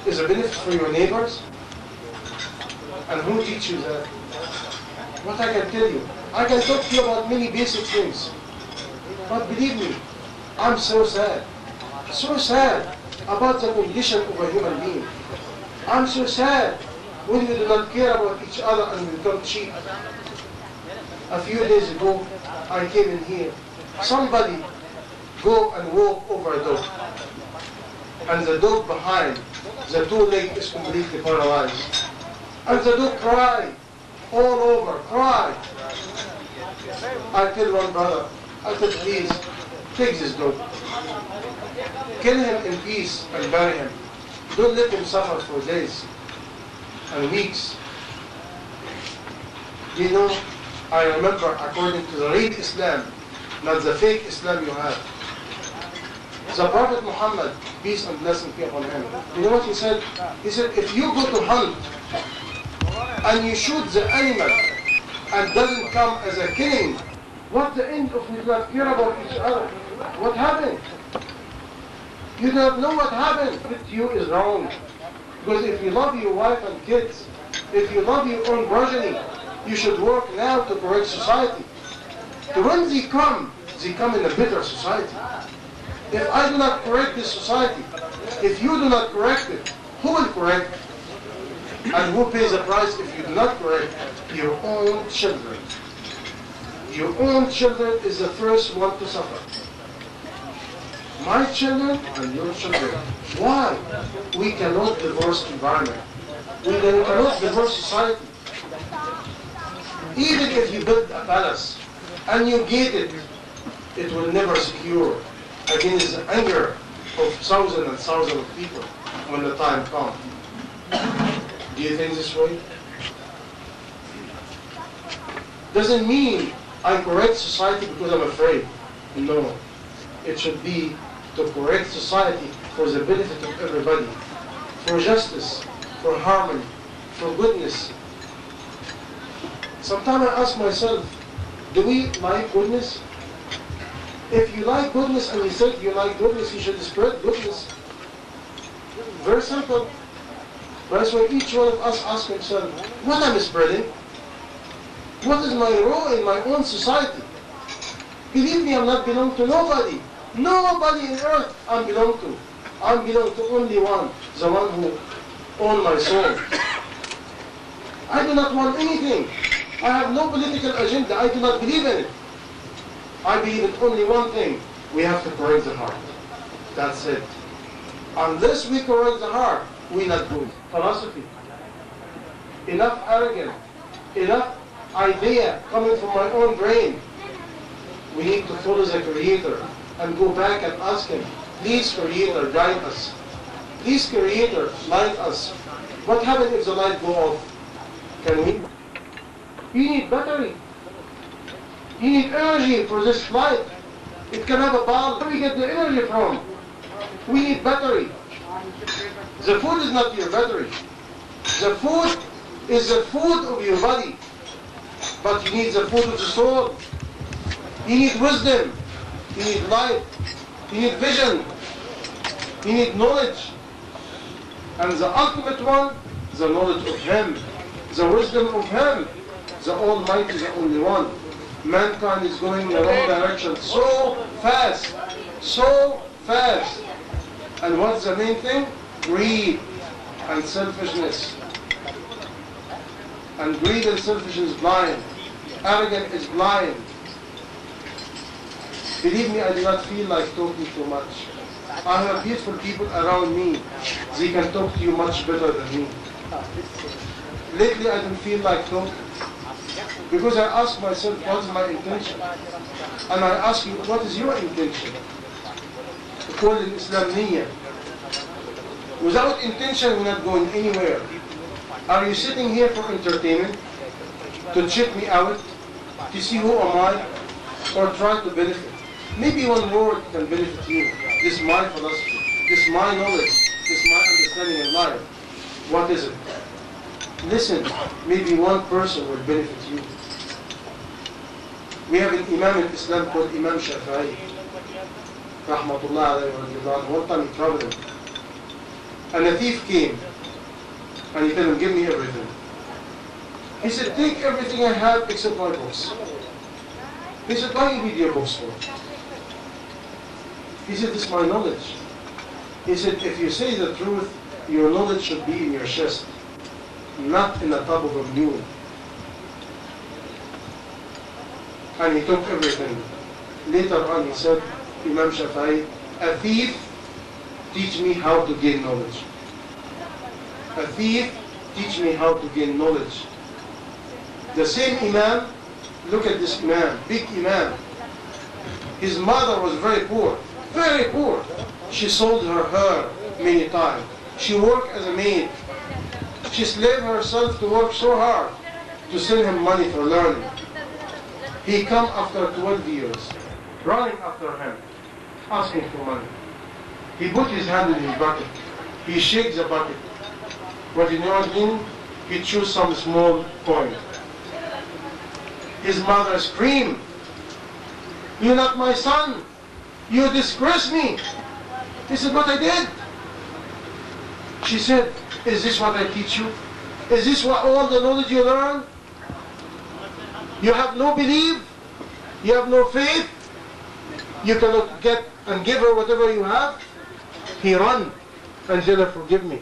Is a benefit for your neighbors? And who teach you that? What I can tell you, I can talk to you about many basic things. But believe me, I'm so sad about the condition of a human being. I'm so sad when we do not care about each other and we become cheap. A few days ago, I came in here. Somebody go and walk over a dog. And the dog behind, the two legs is completely paralyzed. And the dog cried, all over, cried. I tell one brother, I said, please, take this dog. Kill him in peace and bury him. Don't let him suffer for days and weeks. You know, I remember according to the real Islam, not the fake Islam you have. The Prophet Muhammad, peace and blessing be upon him, you know what he said? He said, if you go to hunt and you shoot the animal and doesn't come as a killing, what's the end of you do not care about each other? What happened? You do not know what happened. What to you is wrong. Because if you love your wife and kids, if you love your own progeny, you should work now to correct society. So when they come in a better society. If I do not correct this society, if you do not correct it, who will correct it? And who pays the price if you do not correct your own children? Your own children is the first one to suffer. My children and your children. Why? We cannot divorce environment. We cannot divorce society. Even if you build a palace, and you get it, it will never secure against the anger of thousands and thousands of people when the time comes. Do you think this way? Doesn't mean I correct society because I'm afraid. No. It should be to correct society for the benefit of everybody, for justice, for harmony, for goodness. Sometimes I ask myself, do we like goodness? If you like goodness and you say you like goodness, you should spread goodness. Very simple. That's why each one of us asks himself, what am I spreading? What is my role in my own society? Believe me, I'm not belong to nobody. Nobody on earth I belong to. I belong to only one, the one who owns my soul. I do not want anything. I have no political agenda. I do not believe in it. I believe in only one thing. We have to correct the heart. That's it. Unless we correct the heart, we're not good. Philosophy. Enough arrogance. Enough idea coming from my own brain. We need to follow the Creator and go back and ask Him, please Creator, guide us. Please Creator, light us. What happens if the light go off? Can we? You need battery. You need energy for this light. It can have a bulb. Where do we get the energy from? We need battery. The food is not your battery. The food is the food of your body. But you need the food of the soul. You need wisdom. You need light. You need vision. You need knowledge. And the ultimate one, the knowledge of Him. The wisdom of Him. The Almighty, the only one. Mankind is going in the wrong direction so fast. So fast. And what's the main thing? Greed and selfishness. And greed and selfishness is blind. Arrogance is blind. Believe me, I do not feel like talking too much. I have beautiful people around me. They can talk to you much better than me. Lately, I don't feel like talking. Because I ask myself, what is my intention? And I ask you, what is your intention? We call it Islam niyyah. Without intention, we're not going anywhere. Are you sitting here for entertainment? To check me out? To see who am I? Or try to benefit? Maybe one word can benefit you. This is my philosophy. This is my knowledge. This is my understanding in life. What is it? Listen, maybe one person will benefit you. We have an Imam in Islam called Imam Shafi'i. Rahmatullah alayhi. One time he traveled. And a thief came. And he told him, give me everything. He said, take everything I have except my books. He said, why do you need your books for? He said, this is my knowledge. He said, if you say the truth, your knowledge should be in your chest, not in the top of a mule. And he took everything. Later on he said, Imam Shafi'i, a thief teach me how to gain knowledge. A thief teach me how to gain knowledge. The same Imam, look at this Imam, big Imam. His mother was very poor, very poor. She sold her hair many times. She worked as a maid. She slaved herself to work so hard to send him money for learning. He come after 12 years, running after him, asking for money. He put his hand in his bucket. He shakes the bucket. What you know what I mean? He chose some small coin. His mother screamed, "You're not my son! You disgrace me!" He said, "What I did?" She said, "Is this what I teach you? Is this what all the knowledge you learn? You have no belief? You have no faith? You cannot get and give her whatever you have?" He ran and tell her, "Forgive me."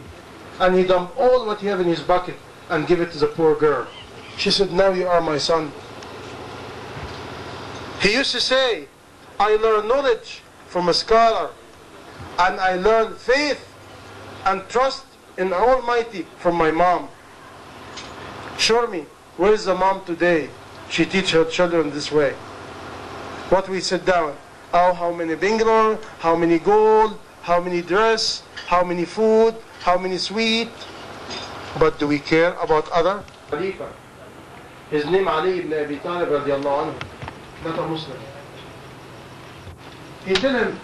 And he dumped all what he had in his bucket and give it to the poor girl. She said, "Now you are my son." He used to say, "I learned knowledge from a scholar, and I learned faith and trust in Almighty from my mom." Show me, where is the mom today? She teach her children this way. What we sit down? Oh, how many bingler, how many gold, how many dress, how many food, how many sweet. But do we care about other? Khalifa. His name Ali ibn Abi Talib radiallahu anhu. Not a Muslim. He told him,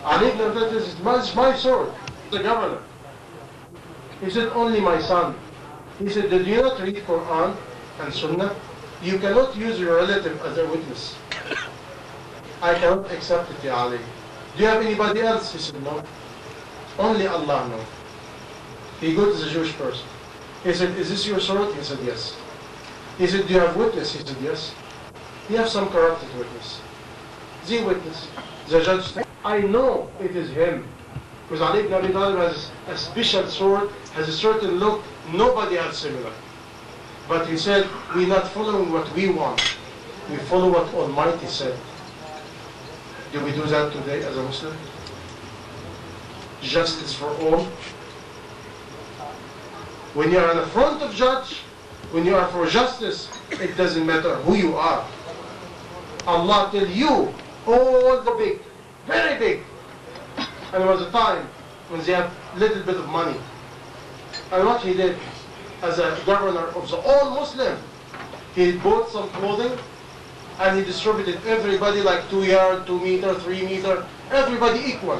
Ali ibn Abi Talib, this is my sword, the governor. He said, only my son. He said, did you not read Quran and Sunnah? You cannot use your relative as a witness. I cannot accept it, Ya Ali. Do you have anybody else? He said, no. Only Allah knows. He goes to the Jewish person. He said, is this your sword? He said, yes. He said, do you have witness? He said, yes. You have some corrupted witness. The witness. The judge said, I know it is him. Because Ali ibn Abi Talib has a special sword, has a certain look, nobody has similar. But he said, we're not following what we want. We follow what Almighty said. Do we do that today as a Muslim? Justice for all. When you're in the front of judge, when you are for justice, it doesn't matter who you are. Allah tell you, all the big, very big. And there was a time when they had little bit of money. And what he did as a governor of the all Muslim, he bought some clothing and he distributed everybody like 2 yard, 2 meter, 3 meter, everybody equal.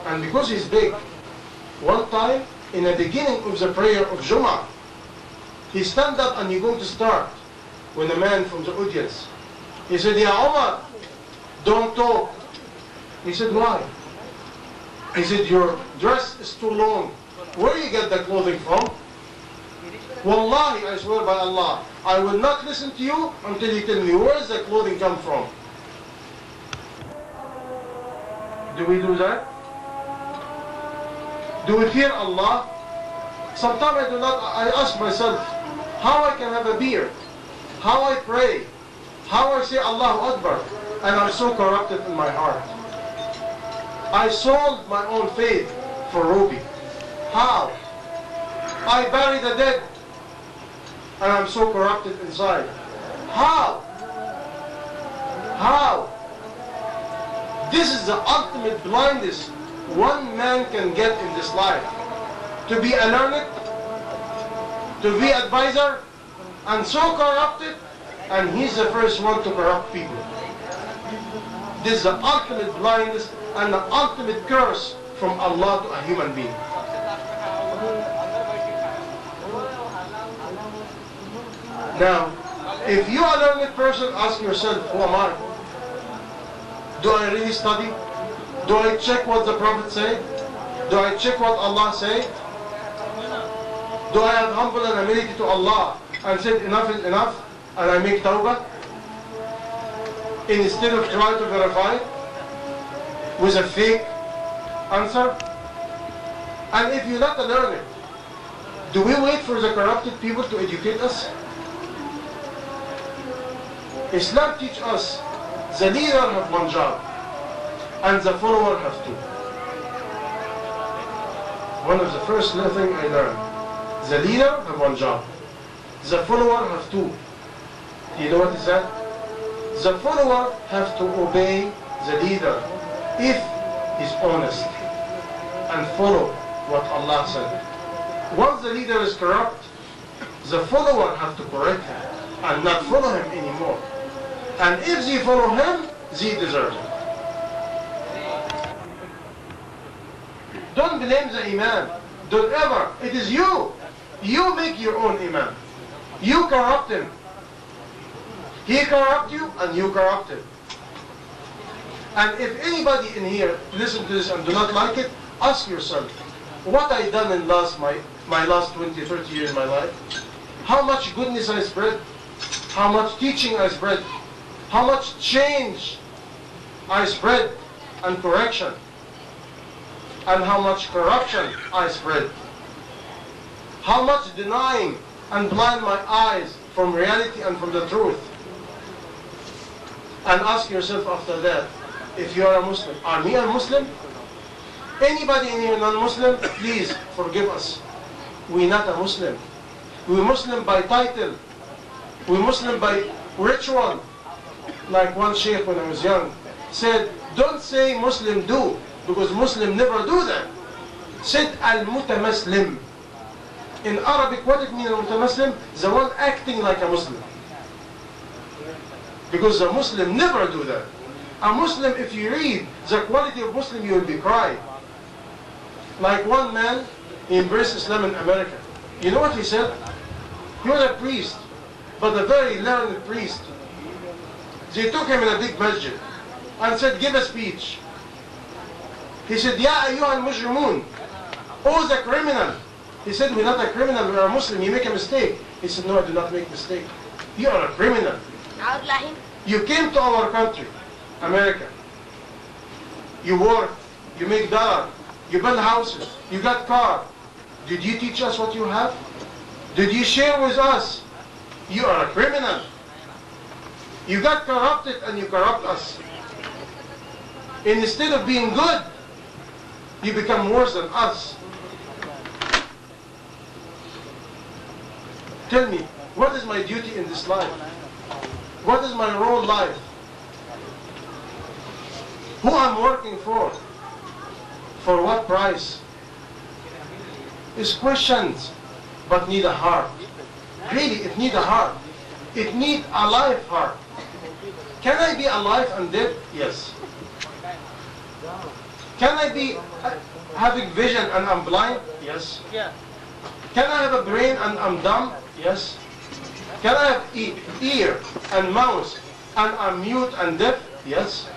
And because he's big, one time in the beginning of the prayer of Jummah, he stand up and he's going to start when a man from the audience, he said, Ya Umar, don't talk. He said, why? He said, your dress is too long. Where do you get the clothing from? Wallahi, I swear by Allah, I will not listen to you until you tell me where does the clothing come from. Do we do that? Do we fear Allah? Sometimes I ask myself, how I can have a beard, how I pray, how I say Allahu Akbar, and I'm so corrupted in my heart. I sold my own faith for Ruby. How? I bury the dead, and I'm so corrupted inside. How? How? This is the ultimate blindness one man can get in this life. To be a learned, to be advisor, and so corrupted, and he's the first one to corrupt people. This is the ultimate blindness and the ultimate curse from Allah to a human being. Now, if you are a learned person, ask yourself, who am I? Do I really study? Do I check what the Prophet said? Do I check what Allah said? Do I have humble and humility to Allah and said enough is enough and I make tawbah? Instead of trying to verify with a fake answer? And if you're not a learner, do we wait for the corrupted people to educate us? Islam teaches us the leader have one job and the follower have two. One of the first things I learned, the leader have one job, the follower have two. Do you know what is that? The follower have to obey the leader if he's honest and follow what Allah said. Once the leader is corrupt, the follower have to correct him and not follow him anymore. And if they follow him, they deserve it. Don't blame the imam. Don't ever. It is you. You make your own imam. You corrupt him. He corrupt you and you corrupt him. And if anybody in here listen to this and do not like it, ask yourself, what I done in my last 20, 30 years of my life? How much goodness I spread? How much teaching I spread? How much change I spread and correction? And how much corruption I spread? How much denying and blind my eyes from reality and from the truth? And ask yourself after that, if you are a Muslim, are me a Muslim? Anybody in here non-Muslim, please forgive us. We're not a Muslim. We're Muslim by title. We're Muslim by ritual. like one sheikh when I was young, said, don't say Muslim do, because Muslim never do that. Said al-mutamaslim. In Arabic, what it means al-mutamaslim? The one acting like a Muslim. Because a Muslim never do that. A Muslim, if you read the quality of Muslim, you will be crying. Like one man, he embraced Islam in America. You know what he said? He was a priest, but a very learned priest. They took him in a big masjid and said, give a speech. He said, Ya ayyuha al-mujrimun. Oh, the criminal. He said, we're not a criminal, we're a Muslim, you make a mistake. He said, no, I do not make a mistake. You are a criminal. You came to our country, America. You work, you make dollar, you build houses, you got car. Did you teach us what you have? Did you share with us? You are a criminal. You got corrupted and you corrupt us. And instead of being good, you become worse than us. Tell me, what is my duty in this life? What is my role in life? Who I'm working for? For what price? It's questions, but need a heart. Really, it needs a heart. It needs a live heart. Can I be alive and dead? Yes. Can I be having vision and I'm blind? Yes. Can I have a brain and I'm dumb? Yes. Can I have ear and mouth and I'm mute and deaf? Yes.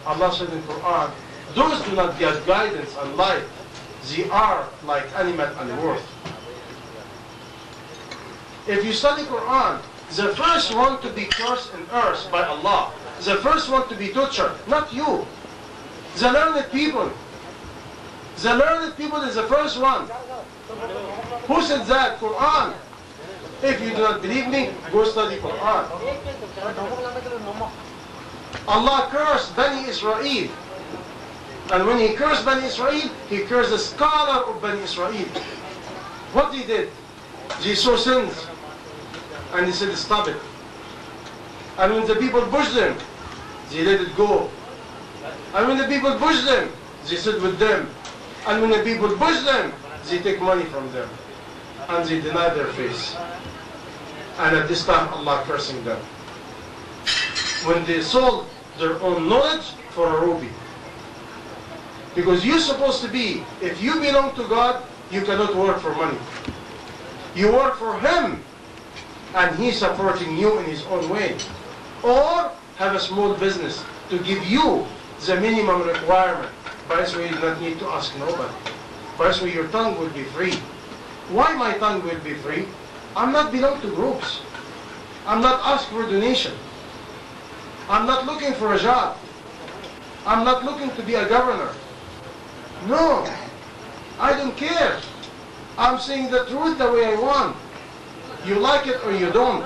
Allah said in Quran, those do not get guidance and light. They are like animal and worth. If you study Quran, the first one to be cursed in earth by Allah, the first one to be tortured, not you. The learned people. The learned people is the first one. Who said that? Quran. If you do not believe me, go study Quran. Allah cursed Bani Israel. And when he cursed Bani Israel, he cursed the scholar of Bani Israel. What they did? They saw sins. And he said, stop it. And when the people pushed them, they let it go. And when the people pushed them, they sit with them. And when the people push them, they take money from them. And they deny their face. And at this time, Allah cursing them. When they sold their own knowledge for a rupee. Because you're supposed to be, if you belong to God, you cannot work for money. You work for Him, and He's supporting you in His own way. Or have a small business to give you the minimum requirement. By this way, you do not need to ask nobody. By this way, your tongue will be free. Why my tongue will be free? I'm not belong to groups. I'm not asking for donation. I'm not looking for a job. I'm not looking to be a governor. No, I don't care. I'm saying the truth the way I want. You like it or you don't.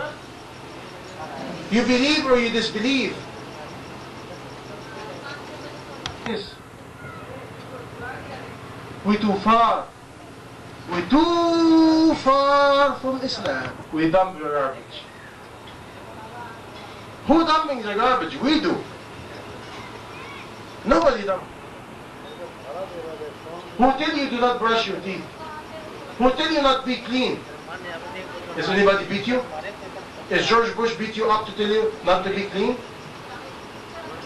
You believe or you disbelieve. Yes. We're too far. We're too far from Islam. We dump the garbage. Who dumping the garbage? We do. Nobody dump. Who tell you do not brush your teeth? Who tell you not be clean? Has anybody beat you? Is George Bush beat you up to tell you not to be clean?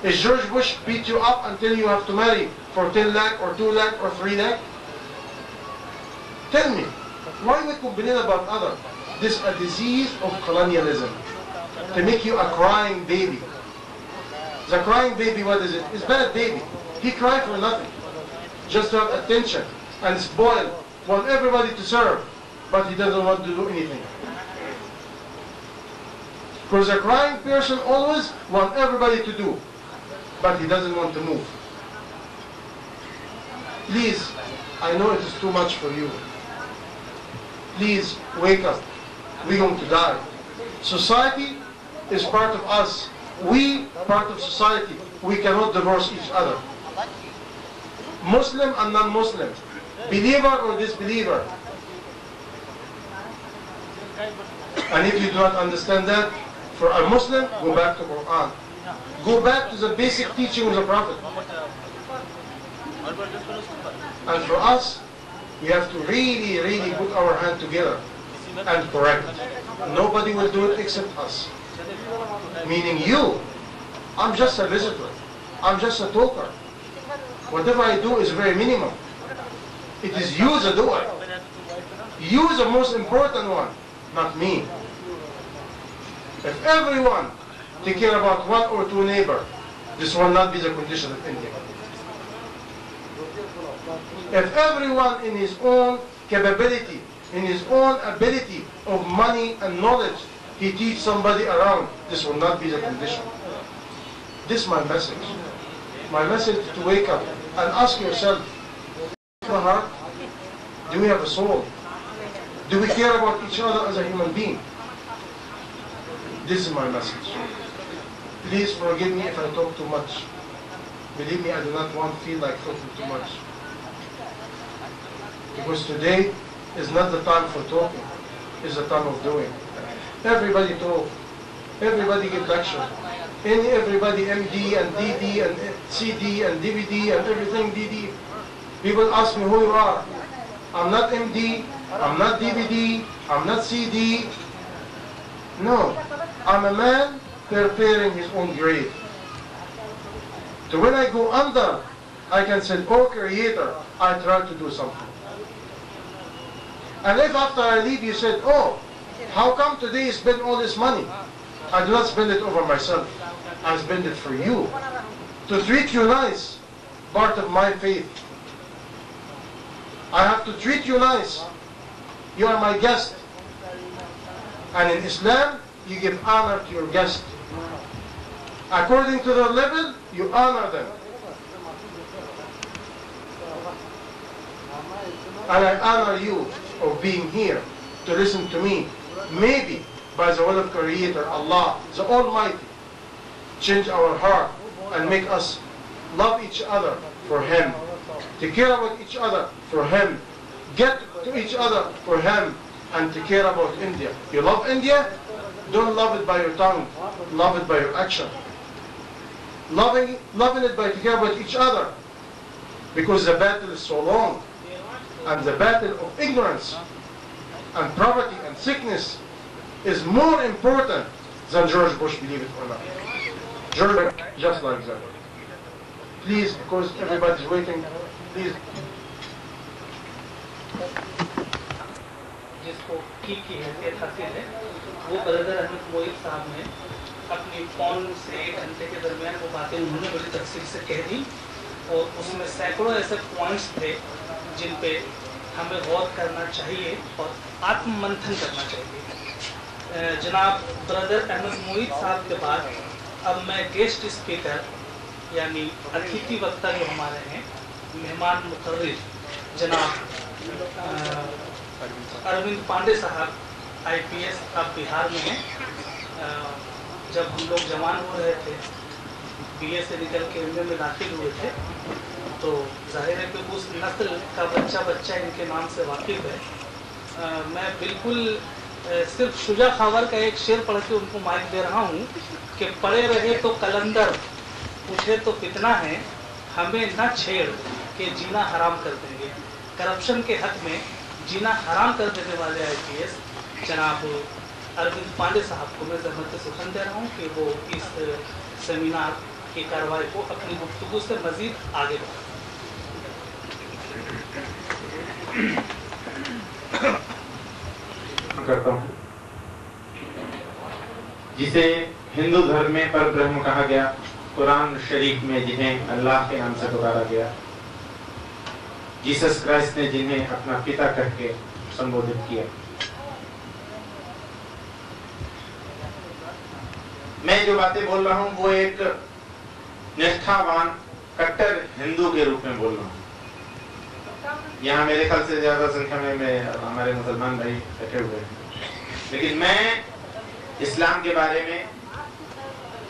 Is George Bush beat you up until you have to marry for 10 lakh or 2 lakh or 3 lakh? Tell me, why we complain about others? This is a disease of colonialism. To make you a crying baby. The crying baby, what is it? It's bad baby. He cries for nothing. Just to have attention and spoil. Want everybody to serve. But he doesn't want to do anything. Because a crying person always wants everybody to do. But he doesn't want to move. Please, I know it is too much for you. Please, wake up. We're going to die. Society is part of us. We part of society. We cannot divorce each other. Muslim and non-Muslim. Believer or disbeliever. And if you do not understand that, For a Muslim, go back to Quran. Go back to the basic teaching of the Prophet. And for us, we have to really, really put our hand together and correct. Nobody will do it except us. Meaning you. I'm just a visitor. I'm just a talker. Whatever I do is very minimal. It is you the doer. You the most important one, not me. If everyone take care about one or two neighbors, this will not be the condition of India. If everyone in his own capability, in his own ability of money and knowledge, he teach somebody around, this will not be the condition. This is my message. My message is to wake up and ask yourself, do we have a heart? Do we have a soul? Do we care about each other as a human being? This is my message. Please forgive me if I talk too much. Believe me, I do not want to feel like talking too much. Because today is not the time for talking, it's the time of doing. Everybody talk, everybody give lecture. Everybody MD and DD and CD and DVD and everything DD. People ask me who you are. I'm not MD, I'm not DVD, I'm not CD. No, I'm a man preparing his own grave. So when I go under, I can say, oh Creator, I tried to do something. And if after I leave you said, oh, how come today you spend all this money? I do not spend it over myself. I spend it for you. To treat you nice, part of my faith. I have to treat you nice. You are my guest. And in Islam, you give honor to your guest. According to their level, you honor them. And I honor you of being here to listen to me. Maybe by the will of Creator, Allah, the Almighty, change our heart and make us love each other for Him, to care about each other for Him, get to each other for Him, and to care about India. You love India? Don't love it by your tongue, love it by your action. Loving it by to care about each other, because the battle is so long, and the battle of ignorance and poverty and sickness is more important than George Bush, believe it or not. George, just like that. Please, because everybody's waiting, please. जिसको ठीक की हैसियत हासिल है, वो brother Ahmad मोहित साहब ने अपनी पौन से 1 घंटे के दरमियान वो बातें उन्होंने बड़ी तफसील से कह दी, और उसमें सैकड़ों ऐसे पॉइंट्स थे जिन पे हमें गौर करना चाहिए और आत्ममंथन करना चाहिए। जनाब ब्रदर अहमद मोहित साहब के बाद अब मैं गेस्ट स्पीकर यानी अतिथि वक्ता जो हमारे हैं, मेहमान मुकर्रिर जनाब अरविंद पांडे साहब IPS अब बिहार में हैं। जब हम लोग जवान हो रहे थे, BA से निकल के MA में दाखिल हुए थे, तो जाहिर है कि उस नस्ल का बच्चा इनके नाम से वाकिफ है। मैं बिल्कुल सिर्फ शुजा खावर का एक शेर पढ़ के उनको माइक दे रहा हूँ कि पड़े रहे तो कलंदर, उठे तो फितना है, हमें न छेड़ के जीना हराम कर देंगे। करप्शन के हक में जीना हराम कर देने वाले IPS जनाब अरविंद पांडे साहब को मैं ज़हमत से सुखन दे रहा हूँ कि वो इस सेमिनार की कार्रवाई को अपनी गुफ्तगू से मज़ीद आगे करता हूँ। जिसे हिंदू धर्म में परब्रह्म कहा गया, कुरान शरीफ में जिन्हें अल्लाह के नाम से पुकारा गया, जीसस क्राइस्ट ने जिन्हें अपना पिता कह के संबोधित किया। मैं जो बातें बोल रहा हूं वो एक निष्ठावान कट्टर हिंदू के रूप में बोल रहा हूं। यहाँ मेरे ख्याल से ज्यादा संख्या में हमारे मुसलमान भाई बैठे हुए हैं, लेकिन मैं इस्लाम के बारे में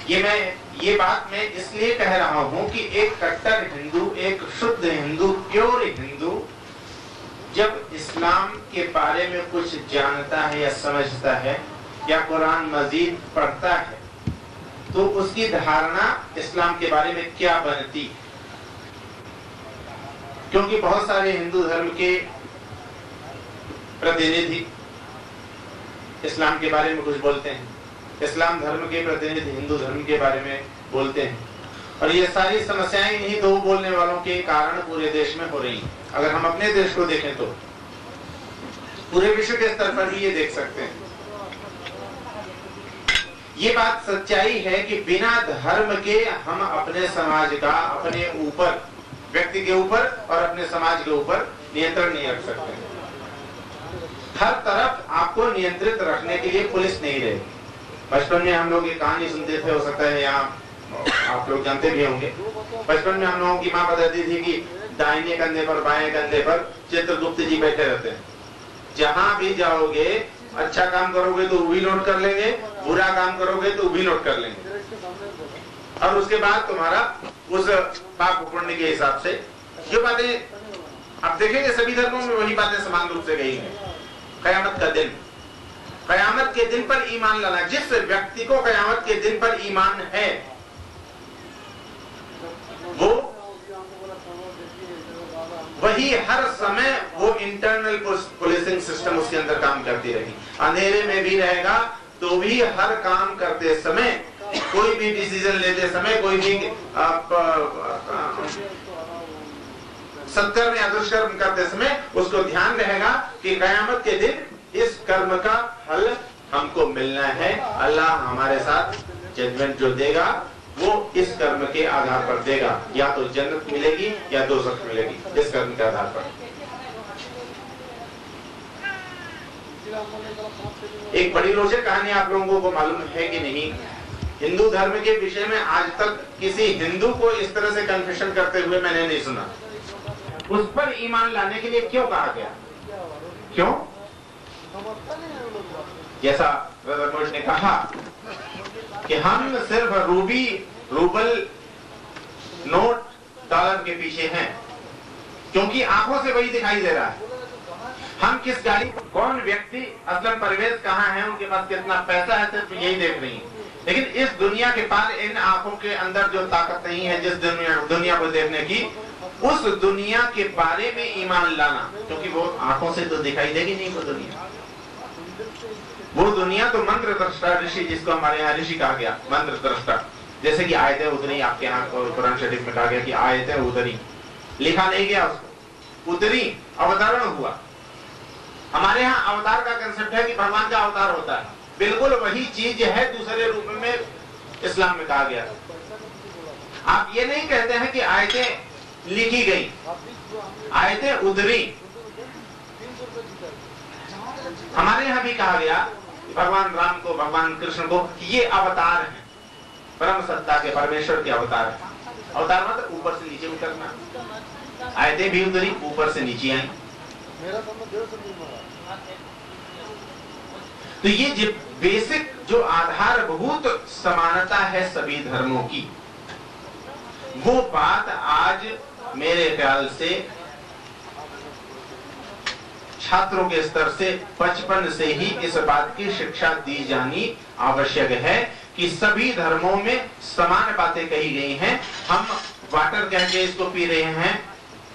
ये बात मैं इसलिए कह रहा हूं कि एक कट्टर हिंदू, एक शुद्ध हिंदू, प्योर हिंदू जब इस्लाम के बारे में कुछ जानता है या समझता है या कुरान मजीद पढ़ता है तो उसकी धारणा इस्लाम के बारे में क्या बनती। क्योंकि बहुत सारे हिंदू धर्म के प्रतिनिधि इस्लाम के बारे में कुछ बोलते हैं, इस्लाम धर्म के प्रतिनिधि हिंदू धर्म के बारे में बोलते हैं, और ये सारी समस्याएं इन्हीं दो बोलने वालों के कारण पूरे देश में हो रही हैं। अगर हम अपने देश को देखें तो पूरे विश्व के स्तर पर भी ये देख सकते हैं। ये बात सच्चाई है कि बिना धर्म के हम अपने समाज का अपने ऊपर, व्यक्ति के ऊपर और अपने समाज के ऊपर नियंत्रण नहीं रख सकते। हर तरफ आपको नियंत्रित रखने के लिए पुलिस नहीं रहेगी। बचपन में हम लोग ये कहानी सुनते थे, हो सकता है यहाँ आप लोग जानते भी होंगे। बचपन में हम लोगों की माँ बताती थी कि दाहिने कंधे पर बाएं कंधे पर चित्रगुप्त जी बैठे रहते हैं। जहां भी जाओगे, अच्छा काम करोगे तो वो भी नोट कर लेंगे, बुरा काम करोगे तो वो भी नोट कर लेंगे, और उसके बाद तुम्हारा उस पाप पुण्य के हिसाब से जो बातें आप देखेंगे सभी धर्मों में वही बातें समान रूप से गई हैं। कयामत का दिन, कयामत के दिन पर ईमान लाना, जिस व्यक्ति को कयामत के दिन पर ईमान है वो वही हर समय वो इंटरनल पुलिसिंग सिस्टम उसके अंदर काम करती रही। अंधेरे में भी रहेगा तो भी हर काम करते समय, कोई भी डिसीजन लेते समय, कोई भी सत्कर्म या दुष्कर्म करते समय उसको ध्यान रहेगा कि कयामत के दिन इस कर्म का फल हमको मिलना है। अल्लाह हमारे साथ जजमेंट जो देगा वो इस कर्म के आधार पर देगा, या तो जन्नत मिलेगी या दोज़ख मिलेगी, इस कर्म के आधार पर। एक बड़ी रोचक कहानी आप लोगों को मालूम है कि नहीं, हिंदू धर्म के विषय में आज तक किसी हिंदू को इस तरह से कन्फेशन करते हुए मैंने नहीं सुना। उस पर ईमान लाने के लिए क्यों कहा गया? क्यों? जैसा ब्रदर मोइज ने कहा कि हम सिर्फ रूबल, नोट, डॉलर के पीछे हैं, क्योंकि आंखों से वही दिखाई दे रहा है। हम किस गाड़ी, कौन व्यक्ति, असलन परिवेश कहाँ है, उनके पास कितना पैसा है, सिर्फ यही देख रही है। लेकिन इस दुनिया के पार इन आंखों के अंदर जो ताकत नहीं है जिस दुनिया को देखने की, उस दुनिया के बारे में ईमान लाना, क्योंकि वो आंखों से तो दिखाई देगी नहीं वो दुनिया। वो दुनिया तो मंत्र दृष्टा ऋषि, जिसको हमारे यहाँ ऋषि कहा गया, मंत्र दृष्टा। जैसे कि आयतें उतरी, आपके यहाँ कुरान शरीफ में कहा गया कि आयतें उतरी, लिखा नहीं गया उसको, उतरी, अवतरण हुआ। हमारे यहाँ अवतार का कंसेप्ट है कि भगवान का अवतार होता है, बिल्कुल वही चीज है, दूसरे रूप में इस्लाम में कहा गया। आप ये नहीं कहते हैं कि आयतें लिखी गई, आयतें उतरी। हमारे यहाँ भी कहा गया भगवान राम को, भगवान कृष्ण को, ये अवतार है, परम सत्ता के, परमेश्वर के अवतार है। अवतार मतलब ऊपर से नीचे उतरना। आयतें भी उतरी, ऊपर से नीचे आई। तो ये जो बेसिक, जो आधारभूत समानता है सभी धर्मों की, वो बात आज मेरे ख्याल से छात्रों के स्तर से बचपन से ही इस बात की शिक्षा दी जानी आवश्यक है कि सभी धर्मों में समान बातें कही गई हैं। हम वाटर कह के इसको पी रहे हैं,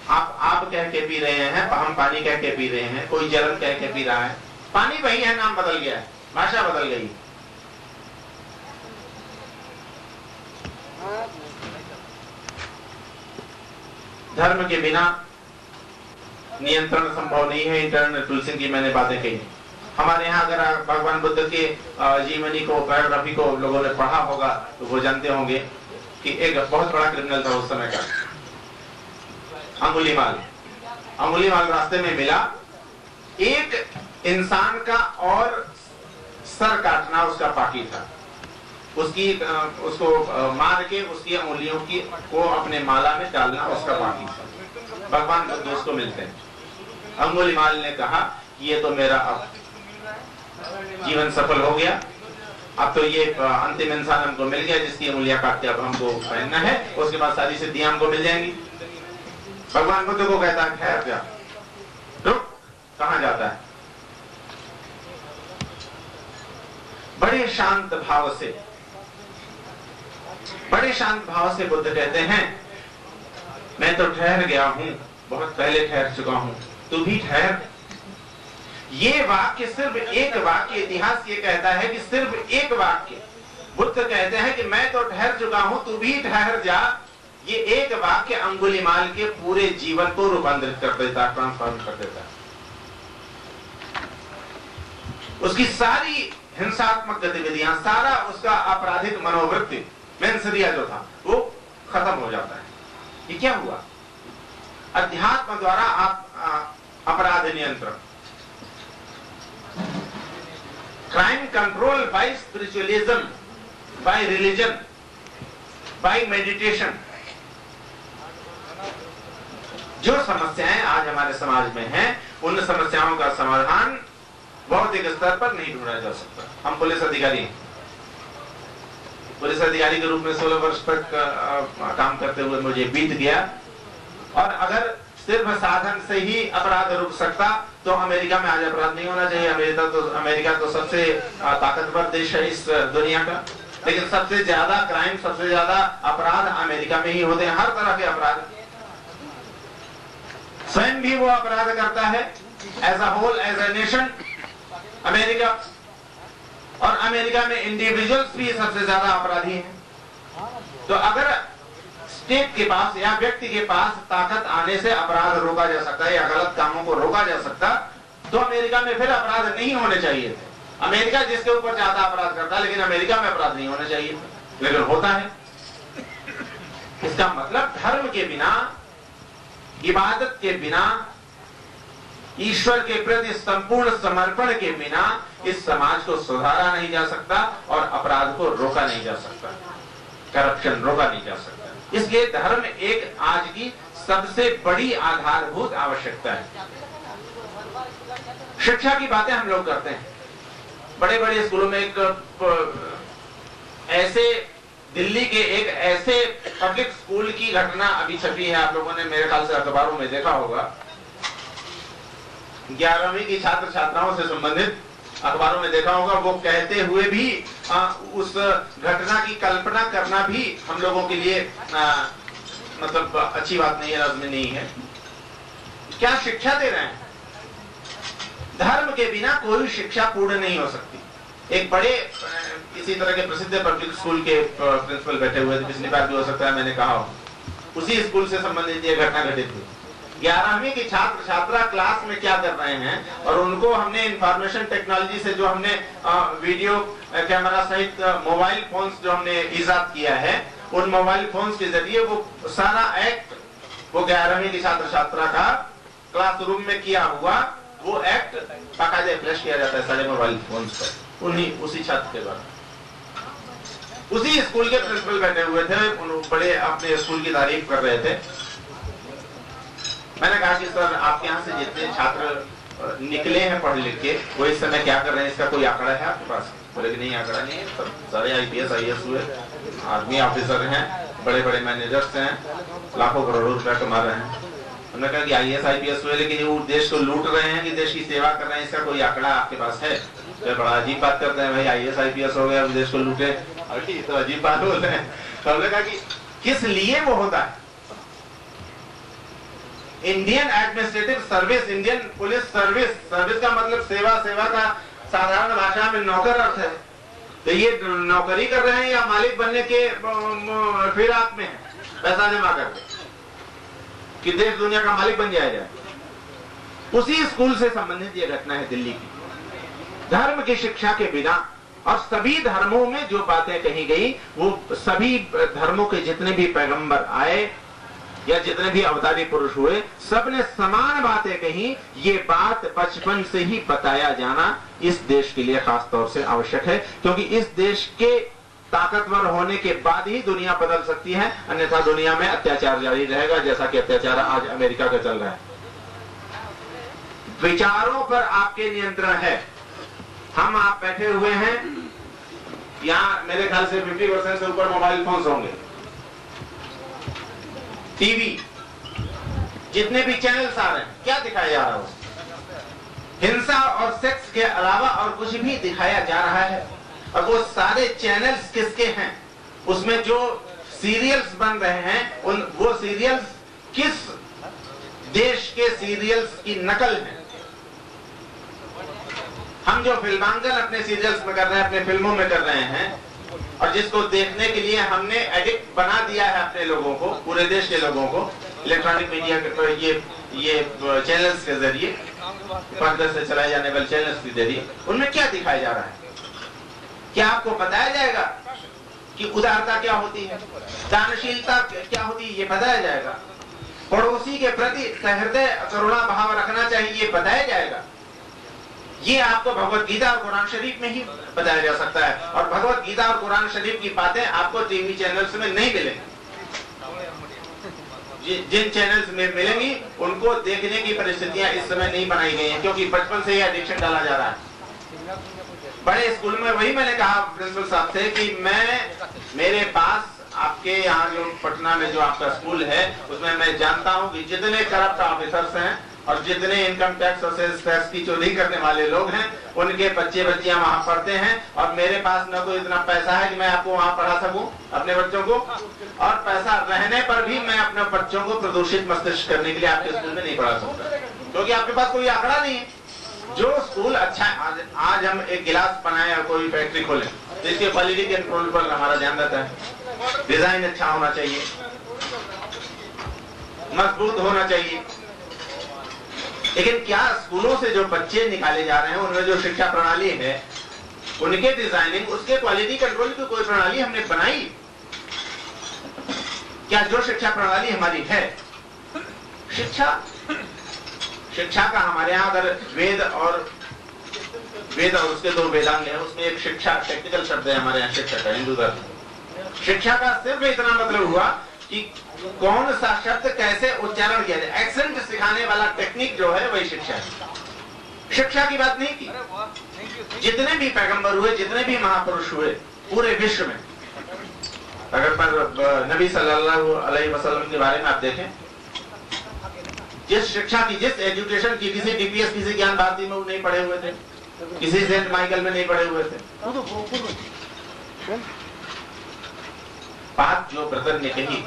आप कह के पी रहे हैं, हम पानी कह के पी रहे हैं, कोई जल कह के पी रहा है। पानी वही है, नाम बदल गया है, भाषा बदल गई। धर्म के बिना नियंत्रण संभव नहीं है। इंटरनल पुलिसिंग की मैंने बातें कही। हमारे यहाँ अगर भगवान बुद्ध के जीवनी को, बायोग्राफी को लोगों ने पढ़ा होगा तो वो जानते होंगे कि एक बहुत बड़ा क्रिमिनल था उस समय का, अंगुलीमाल रास्ते में मिला। एक इंसान का और सर काटना उसका बाकी था, उसको मार के उसकी उंगलियों की को अपने माला में डालना उसका बाकी था। भगवान बुद्ध उसको मिलते हैं। अंगुलीमाल ने कहा ये तो मेरा अब जीवन सफल हो गया, अब तो ये अंतिम इंसान हमको मिल गया जिसकी उंगलियां काट के अब हमको पहनना है, उसके बाद सारी सिद्धियां हमको मिल जाएंगी। भगवान बुद्ध को कहता है ठहर जा, रुक, कहां जाता है? बड़े शांत भाव से बुद्ध कहते हैं, मैं तो ठहर गया हूं, बहुत पहले ठहर चुका हूं, तू भी ठहर। ये वाक्य, सिर्फ एक वाक्य, इतिहास ये कहता है कि सिर्फ एक वाक्य, बुद्ध कहते हैं कि मैं तो ठहर चुका हूं, तू भी ठहर जा। ये एक वाक्य अंगुलीमाल के पूरे जीवन को रूपांतरित कर देता, ट्रांसफॉर्म कर देता। उसकी सारी हिंसात्मक गतिविधियां, सारा उसका आपराधिक मनोवृत्ति, मेंसरिया जो था, वो खत्म हो जाता है। ये क्या हुआ? अध्यात्म द्वारा अपराध नियंत्रण, crime control by spiritualism, by religion, by meditation. जो समस्याएं आज हमारे समाज में हैं, उन समस्याओं का समाधान भौतिक स्तर पर नहीं ढूंढा जा सकता। हम पुलिस अधिकारी हैं, पुलिस अधिकारी के रूप में 16 वर्ष तक काम करते हुए मुझे बीत गया, और अगर सिर्फ साधन से ही अपराध रुक सकता तो अमेरिका में आज अपराध नहीं होना चाहिए। अमेरिका तो सबसे ताकतवर देश है इस दुनिया का, लेकिन सबसे ज्यादा क्राइम, सबसे ज्यादा अपराध अमेरिका में ही होते हैं, हर तरह के अपराध। स्वयं भी वो अपराध करता है, as a whole, as a nation America, और अमेरिका में इंडिविजुअल्स भी सबसे ज्यादा अपराधी हैं। तो अगर स्टेट के पास या व्यक्ति के पास ताकत आने से अपराध रोका जा सकता है या गलत कामों को रोका जा सकता, तो अमेरिका में फिर अपराध नहीं होने चाहिए थे। अमेरिका जिसके ऊपर ज्यादा अपराध करता है, लेकिन अमेरिका में अपराध नहीं होने चाहिए थे, लेकिन होता है। इसका मतलब धर्म के बिना, इबादत के बिना, ईश्वर के प्रति संपूर्ण समर्पण के बिना इस समाज को सुधारा नहीं जा सकता और अपराध को रोका नहीं जा सकता, करप्शन रोका नहीं जा सकता। इसलिए धर्म एक आज की सबसे बड़ी आधारभूत आवश्यकता है। शिक्षा की बातें हम लोग करते हैं, बड़े बड़े स्कूलों में दिल्ली के एक ऐसे पब्लिक स्कूल की घटना अभी छपी है, आप लोगों ने मेरे ख्याल से अखबारों में देखा होगा। 11वीं की छात्र छात्राओं से संबंधित अखबारों में देखा होगा, वो कहते हुए भी उस घटना की कल्पना करना भी हम लोगों के लिए मतलब अच्छी बात नहीं है, लाज़मी नहीं है। क्या शिक्षा दे रहे हैं? धर्म के बिना कोई शिक्षा पूर्ण नहीं हो सकती। एक बड़े इसी तरह के प्रसिद्ध पब्लिक स्कूल के प्रिंसिपल बैठे हुए थे, पिछली बार भी हो सकता है मैंने कहा हो, उसी स्कूल से संबंधित ये घटना घटित हुई। 11वीं की छात्र छात्रा क्लास में क्या कर रहे हैं, और उनको हमने इंफॉर्मेशन टेक्नोलॉजी से जो हमने वीडियो कैमरा सहित मोबाइल फोन्स जो हमने इजाद किया है, उन मोबाइल फोन्स के जरिए वो सारा एक्ट, वो 11वीं की छात्र छात्रा का क्लासरूम में किया हुआ वो एक्ट बाकायदे फ्लैश किया जाता है सारे मोबाइल फोन्स पर, उसी छात्र के द्वारा। उसी स्कूल के प्रिंसिपल बैठे हुए थे, बड़े अपने स्कूल की तारीफ कर रहे थे। मैंने कहा कि सर, आपके यहाँ से जितने छात्र निकले हैं पढ़ लिख के, वो इस समय क्या कर रहे हैं, इसका कोई आंकड़ा है आपके पास? बोले कि नहीं, आंकड़ा नहीं है, सब सारे IPS IAS हुए, आर्मी ऑफिसर हैं, बड़े बड़े मैनेजर्स हैं, लाखों करोड़ों रुपया कमा रहे हैं। उन्होंने कहा कि IAS IPS हुए, लेकिन वो देश को लूट रहे हैं कि देश की सेवा कर रहे हैं, इसका कोई आंकड़ा आपके पास है? तो बड़ा अजीब बात करते हैं, भाई IAS IPS हो गया, अब देश को लूटे, अभी तो अजीब बात बोलते हैं। तो हमने कहा कि किस लिए वो होता है? Indian administrative service, Indian police service, service का मतलब सेवा, सेवा का साधारण भाषा में नौकर अर्थ है। तो ये नौकरी कर रहे हैं या मालिक बनने के फिराक में है, पैसा जमा करके कि देश दुनिया का मालिक बन जाया जाए। उसी स्कूल से संबंधित ये घटना है दिल्ली की। धर्म की शिक्षा के बिना, और सभी धर्मों में जो बातें कही गई, वो सभी धर्मों के जितने भी पैगंबर आए या जितने भी अवतारी पुरुष हुए, सबने समान बातें कही। ये बात बचपन से ही बताया जाना इस देश के लिए खास तौर से आवश्यक है, क्योंकि इस देश के ताकतवर होने के बाद ही दुनिया बदल सकती है, अन्यथा दुनिया में अत्याचार जारी रहेगा, जैसा कि अत्याचार आज अमेरिका का चल रहा है। विचारों पर आपके नियंत्रण है। हम आप बैठे हुए हैं, यहाँ मेरे ख्याल से 50% से ऊपर मोबाइल फोन्स होंगे, टीवी, जितने भी चैनल्स आ रहे हैं, क्या दिखाया जा रहा है? हिंसा और सेक्स के अलावा और कुछ भी दिखाया जा रहा है। और वो सारे चैनल्स किसके हैं, उसमें जो सीरियल्स बन रहे हैं वो सीरियल्स किस देश के सीरियल्स की नकल है। हम जो फिल्मांकन अपने सीरियल्स में कर रहे हैं, अपने फिल्मों में कर रहे हैं, और जिसको देखने के लिए हमने एडिक्ट बना दिया है अपने लोगों को, पूरे देश के लोगों को, इलेक्ट्रॉनिक मीडिया के ये चैनल्स के जरिए, पर्दे से चलाए जाने वाले चैनल्स के जरिए, उनमें क्या दिखाया जा रहा है? क्या आपको बताया जाएगा कि उदारता क्या होती है, दानशीलता क्या होती है, ये बताया जाएगा? पड़ोसी के प्रति सहृदय करुणा भाव रखना चाहिए, ये बताया जाएगा? ये आपको भगवत गीता और कुरान शरीफ में ही बताया जा सकता है, और भगवत गीता और कुरान शरीफ की बातें आपको टीवी चैनल्स में नहीं मिलेंगी। जिन चैनल्स में मिलेंगी उनको देखने की परिस्थितियां इस समय नहीं बनाई गई हैं, क्योंकि बचपन से ही एडिक्शन डाला जा रहा है। बड़े स्कूल में वही मैंने कहा प्रिंसिपल साहब से कि मेरे पास आपके यहाँ जो पटना में जो आपका स्कूल है, उसमें मैं जानता हूँ कि जितने करप्ट ऑफिसर्स हैं और जितने इनकम टैक्स और सेल्स टैक्स की चोरी करने वाले लोग हैं, उनके बच्चे बच्चियां वहां पढ़ते हैं, और मेरे पास न तो इतना पैसा है कि मैं आपको वहां पढ़ा सकूं अपने बच्चों को, और पैसा रहने पर भी मैं अपने बच्चों को प्रदूषित मस्तिष्क करने के लिए आपके स्कूल में नहीं पढ़ा सकता, क्योंकि आपके पास कोई आंकड़ा नहीं है। जो स्कूल अच्छा है, आज हम एक गिलास बनाए और कोई फैक्ट्री खोले तो इसके क्वालिटी कंट्रोल पर हमारा ध्यान रहता है। डिजाइन अच्छा होना चाहिए, मजबूत होना चाहिए, लेकिन क्या स्कूलों से जो बच्चे निकाले जा रहे हैं उनमें जो शिक्षा प्रणाली है, उनके डिजाइनिंग, उसके क्वालिटी कंट्रोल की कोई प्रणाली हमने बनाई? क्या जो शिक्षा प्रणाली हमारी है, शिक्षा का हमारे यहाँ अगर वेद और उसके दो वेदांग है, उसमें एक शिक्षा टेक्निकल शब्द है हमारे यहाँ शिक्षा का, हिंदू धर्म। शिक्षा का सिर्फ इतना मतलब हुआ कि कौन सा शब्द कैसे उच्चारण किया जाए, एक्सेंट सिखाने वाला टेक्निक जो है वही शिक्षा है। शिक्षा की बात नहीं की। जितने भी पैगंबर हुए, जितने भी महापुरुष हुए पूरे विश्व में, अगर नबी सल्लल्लाहु अलैहि वसल्लम के बारे में आप देखें, जिस शिक्षा की, जिस एजुकेशन की, किसी डीपीएस, किसी ज्ञान भारती में वो नहीं पढ़े हुए थे, किसी सेंट माइकल में नहीं पढ़े हुए थे। बात जो ब्रदर ने कही,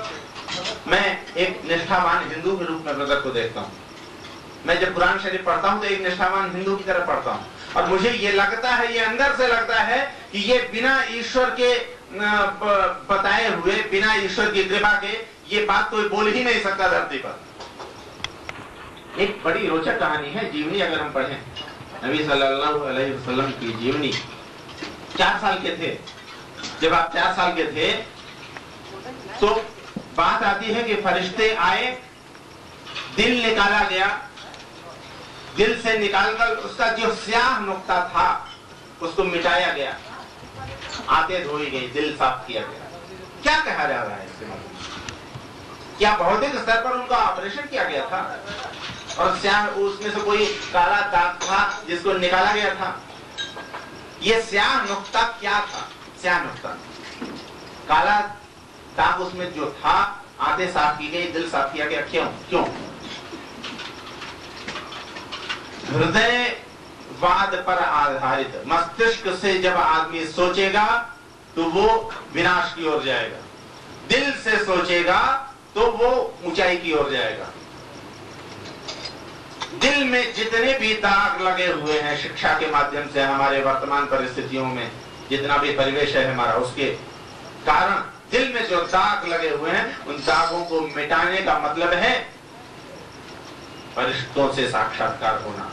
मैं एक निष्ठावान हिंदू के रूप में ब्रदर को देखता हूँ। मैं जब कुरान शरीफ पढ़ता हूँ तो एक निष्ठावान हिंदू की तरह पढ़ता हूँ, और मुझे ये लगता है, ये अंदर से लगता है कि ये बिना ईश्वर के बताए हुए, बिना ईश्वर की कृपा के ये बात कोई बोल ही नहीं सकता धरती पर। एक बड़ी रोचक कहानी है, जीवनी अगर हम पढ़ें, नबी सल्लल्लाहु अलैहि वसल्लम की जीवनी। 4 साल के थे, जब आप 4 साल के थे तो बात आती है कि फरिश्ते आए, दिल निकाला गया, दिल से निकालकर उसका जो स्याह नुक्ता था उसको मिटाया गया, आंखें धोई गई, दिल साफ किया गया। क्या कहा जा रहा है इसके मतलब? क्या भौतिक स्तर पर उनका ऑपरेशन किया गया था और स्याह, उसमें से कोई काला दाग था जिसको निकाला गया था? ये स्याह नुक्ता क्या था? स्याह नुक्ता, काला दाग उसमें जो था, आंखें साफ की गई, दिल साफ किया गया। क्यों? हृदयवाद पर आधारित मस्तिष्क से जब आदमी सोचेगा तो वो विनाश की ओर जाएगा, दिल से सोचेगा तो वो ऊंचाई की ओर जाएगा। दिल में जितने भी दाग लगे हुए हैं शिक्षा के माध्यम से, हमारे वर्तमान परिस्थितियों में जितना भी परिवेश है हमारा, उसके कारण दिल में जो दाग लगे हुए हैं, उन दागों को मिटाने का मतलब है फरिश्तों से साक्षात्कार होना।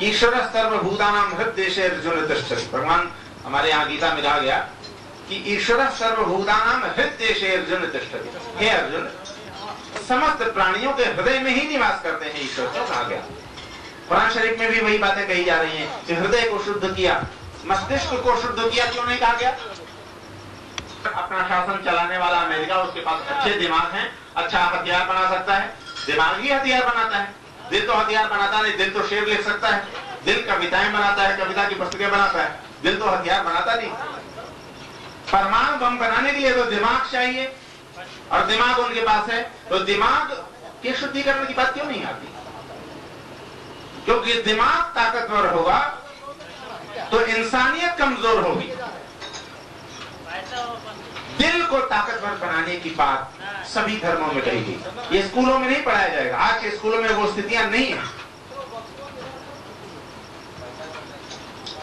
ईश्वर सर्वभूतानां हृदयेषु अर्जुन तिष्ठति। भगवान हमारे यहाँ गीता में कहा गया कि ईश्वर सर्वभूतानां हृदयेषु अर्जुन तिष्ठति। हे अर्जुन, समस्त प्राणियों के हृदय में ही निवास करते हैं ईश्वर, क्यों कहा गया? कुरान शरीफ में भी वही बातें कही जा रही हैं कि हृदय को शुद्ध किया, मस्तिष्क को शुद्ध किया, क्यों नहीं कहा गया? अपना शासन चलाने वाला अमेरिका, उसके पास अच्छे दिमाग हैं, अच्छा हथियार बना सकता है, दिमाग ही हथियार बनाता है। दिल तो हथियार बनाता नहीं, दिल तो शेर लिख सकता है, दिल कविताएं बनाता है, कविता की पुस्तकें बनाता है, दिल तो हथियार बनाता नहीं। परमाणु बम बनाने के लिए तो दिमाग चाहिए, और दिमाग उनके पास है, तो दिमाग के शुद्धिकरण की बात क्यों नहीं आती? क्योंकि दिमाग ताकतवर होगा तो इंसानियत कमजोर होगी। दिल को ताकतवर बनाने की बात सभी धर्मों में कही गई। ये स्कूलों में नहीं पढ़ाया जाएगा। आज के स्कूलों में वो स्थितियां नहीं है।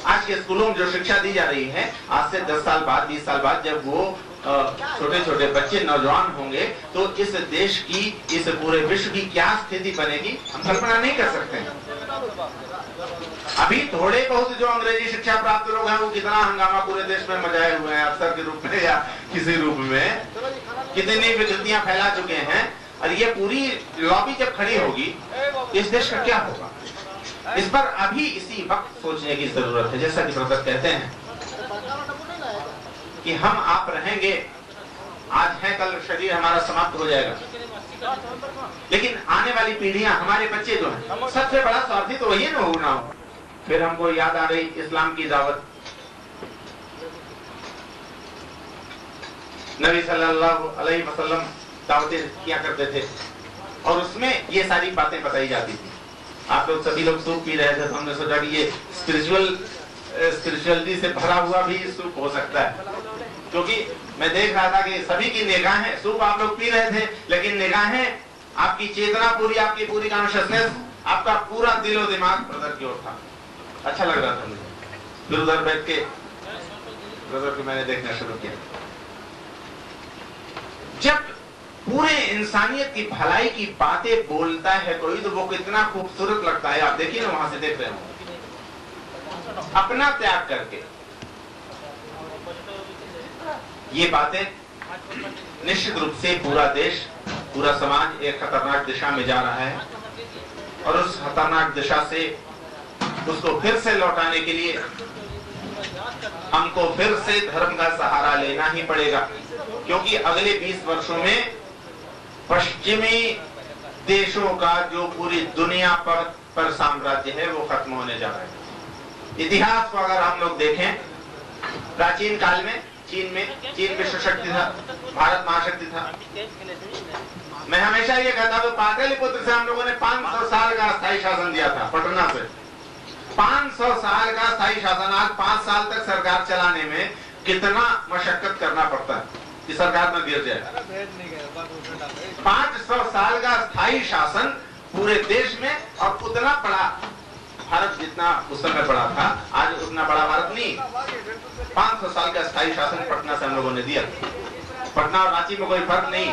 आज के स्कूलों में जो शिक्षा दी जा रही है, आज से 10 साल बाद 20 साल बाद जब वो छोटे छोटे बच्चे नौजवान होंगे तो इस देश की, इस पूरे विश्व की क्या स्थिति बनेगी हम कल्पना नहीं कर सकते हैं। अभी थोड़े बहुत जो अंग्रेजी शिक्षा प्राप्त लोग हैं वो कितना हंगामा पूरे देश में मचाए हुए हैं, अफसर के रूप में या किसी रूप में कितनी विकृतियां फैला चुके हैं। और ये पूरी लॉबी जब खड़ी होगी इस देश का क्या होगा, इस पर अभी इसी वक्त सोचने की जरूरत है। जैसा कि ब्रदर कहते हैं कि हम आप रहेंगे, आज है कल शरीर हमारा समाप्त हो जाएगा, लेकिन आने वाली पीढ़ियां, हमारे बच्चे जो हैं, सबसे बड़ा स्वार्थी तो वही ना होना हो। फिर हमको याद आ रही इस्लाम की दावत। नबी सल्लल्लाहु अलैहि वसल्लम दावतें किया करते थे और उसमें ये सारी बातें बताई जाती थी। आप लोग सभी लोग सूप पी रहे थे तो हमने सोचा कि ये स्पिरिचुअलिटी से भरा हुआ भी सूप हो सकता है, क्योंकि मैं देख रहा था कि सभी की निगाहें, सूप आप लोग पी रहे थे लेकिन निगाहें, आपकी चेतना पूरी, आपकी पूरी कॉन्शियसनेस, आपका पूरा दिलो दिमाग ब्रदर की ओर था। अच्छा लग रहा था मुझे। फिर उधर बैठ के ब्रदर को मैंने देखना शुरू किया। जब पूरे इंसानियत की भलाई की बातें बोलता है कोई तो वो कितना खूबसूरत लगता है। आप देखिए ना, वहां से देख रहे हो, अपना त्याग करके ये बातें। निश्चित रूप से पूरा देश, पूरा समाज एक खतरनाक दिशा में जा रहा है और उस खतरनाक दिशा से उसको फिर से लौटाने के लिए हमको फिर से धर्म का सहारा लेना ही पड़ेगा, क्योंकि अगले 20 वर्षों में पश्चिमी देशों का जो पूरी दुनिया पर साम्राज्य है वो खत्म होने जा रहा है। इतिहास को अगर हम लोग देखें, प्राचीन काल में चीन विश्व शक्ति था, भारत महाशक्ति था। मैं हमेशा ये कहता हूं, पाटलिपुत्र से हम लोगों ने 500 साल का स्थायी शासन दिया था। पटना से 500 साल का स्थायी शासन। आज 5 साल तक सरकार चलाने में कितना मशक्कत करना पड़ता है कि सरकार न गिर जाए। 500 साल का स्थायी शासन पूरे देश में, और उतना बड़ा भारत जितना उस समय बड़ा था, आज उतना बड़ा भारत नहीं। 500 साल का स्थायी शासन पटना से हम लोगों ने दिया। पटना और रांची में कोई फर्क नहीं,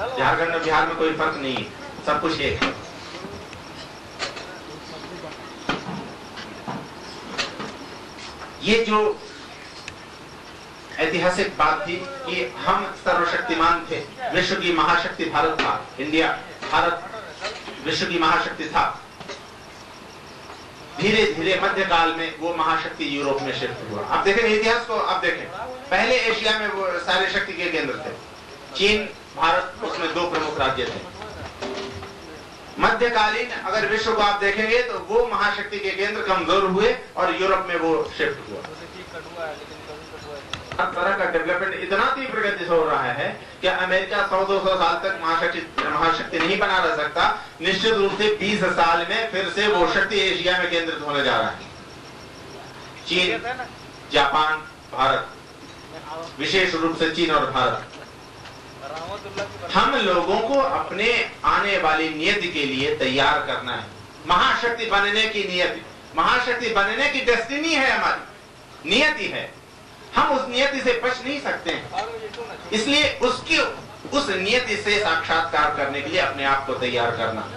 झारखंड और बिहार में कोई फर्क नहीं, सब कुछ एक है। ये जो ऐतिहासिक बात थी कि हम सर्वशक्तिमान थे, विश्व की महाशक्ति भारत था, इंडिया, भारत विश्व की महाशक्ति था। धीरे धीरे मध्यकाल में वो महाशक्ति यूरोप में शिफ्ट हुआ। आप देखें इतिहास को, आप देखें पहले एशिया में वो सारे शक्ति के केंद्र थे, चीन, भारत, उसमें 2 प्रमुख राज्य थे। मध्यकालीन अगर विश्व को आप देखेंगे तो वो महाशक्ति के केंद्र कमजोर हुए और यूरोप में वो शिफ्ट हुआ। हर तरह का डेवलपमेंट इतना तीव्र गति से हो रहा है कि अमेरिका 100-200 साल तक महाशक्ति नहीं बना रह सकता। निश्चित रूप से 20 साल में फिर से वो शक्ति एशिया में केंद्रित होने जा रहा है। चीन, जापान, भारत, विशेष रूप से चीन और भारत। हम लोगों को अपने आने वाली नियति के लिए तैयार करना है। महाशक्ति बनने की नियति, महाशक्ति बनने की डेस्टिनी है, हमारी नियति है। हम उस नियति से बच नहीं सकते हैं, इसलिए उस नियति से साक्षात्कार करने के लिए अपने आप को तैयार करना।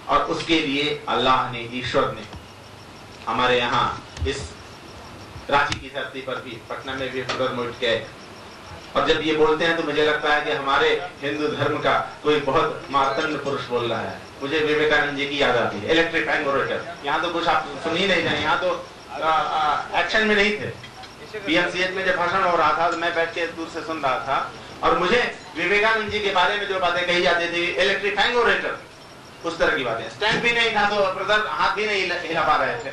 और उसके लिए अल्लाह ने, ईश्वर ने हमारे यहाँ इस रांची की धरती पर भी, पटना में भी ब्रदर मोइट गए। और जब ये बोलते हैं तो मुझे लगता है कि हमारे हिंदू धर्म का कोई बहुत मार्तंड पुरुष बोल रहा है। मुझे विवेकानंद जी की याद आती है, इलेक्ट्रीफाइंग ओरेटर। यहाँ तो कुछ आप सुन ही नहीं जाए, यहाँ तो एक्शन में नहीं थे। पीएमसीएच में जब भाषण हो रहा था तो मैं बैठ के दूर से सुन रहा था और मुझे विवेकानंद जी के बारे में जो बातें कही जाती थी, इलेक्ट्रीफाइंग ओरेटर, उस तरह की बातें। स्टैंड भी नहीं था तो ब्रदर हाथ भी नहीं हिला पा रहे थे।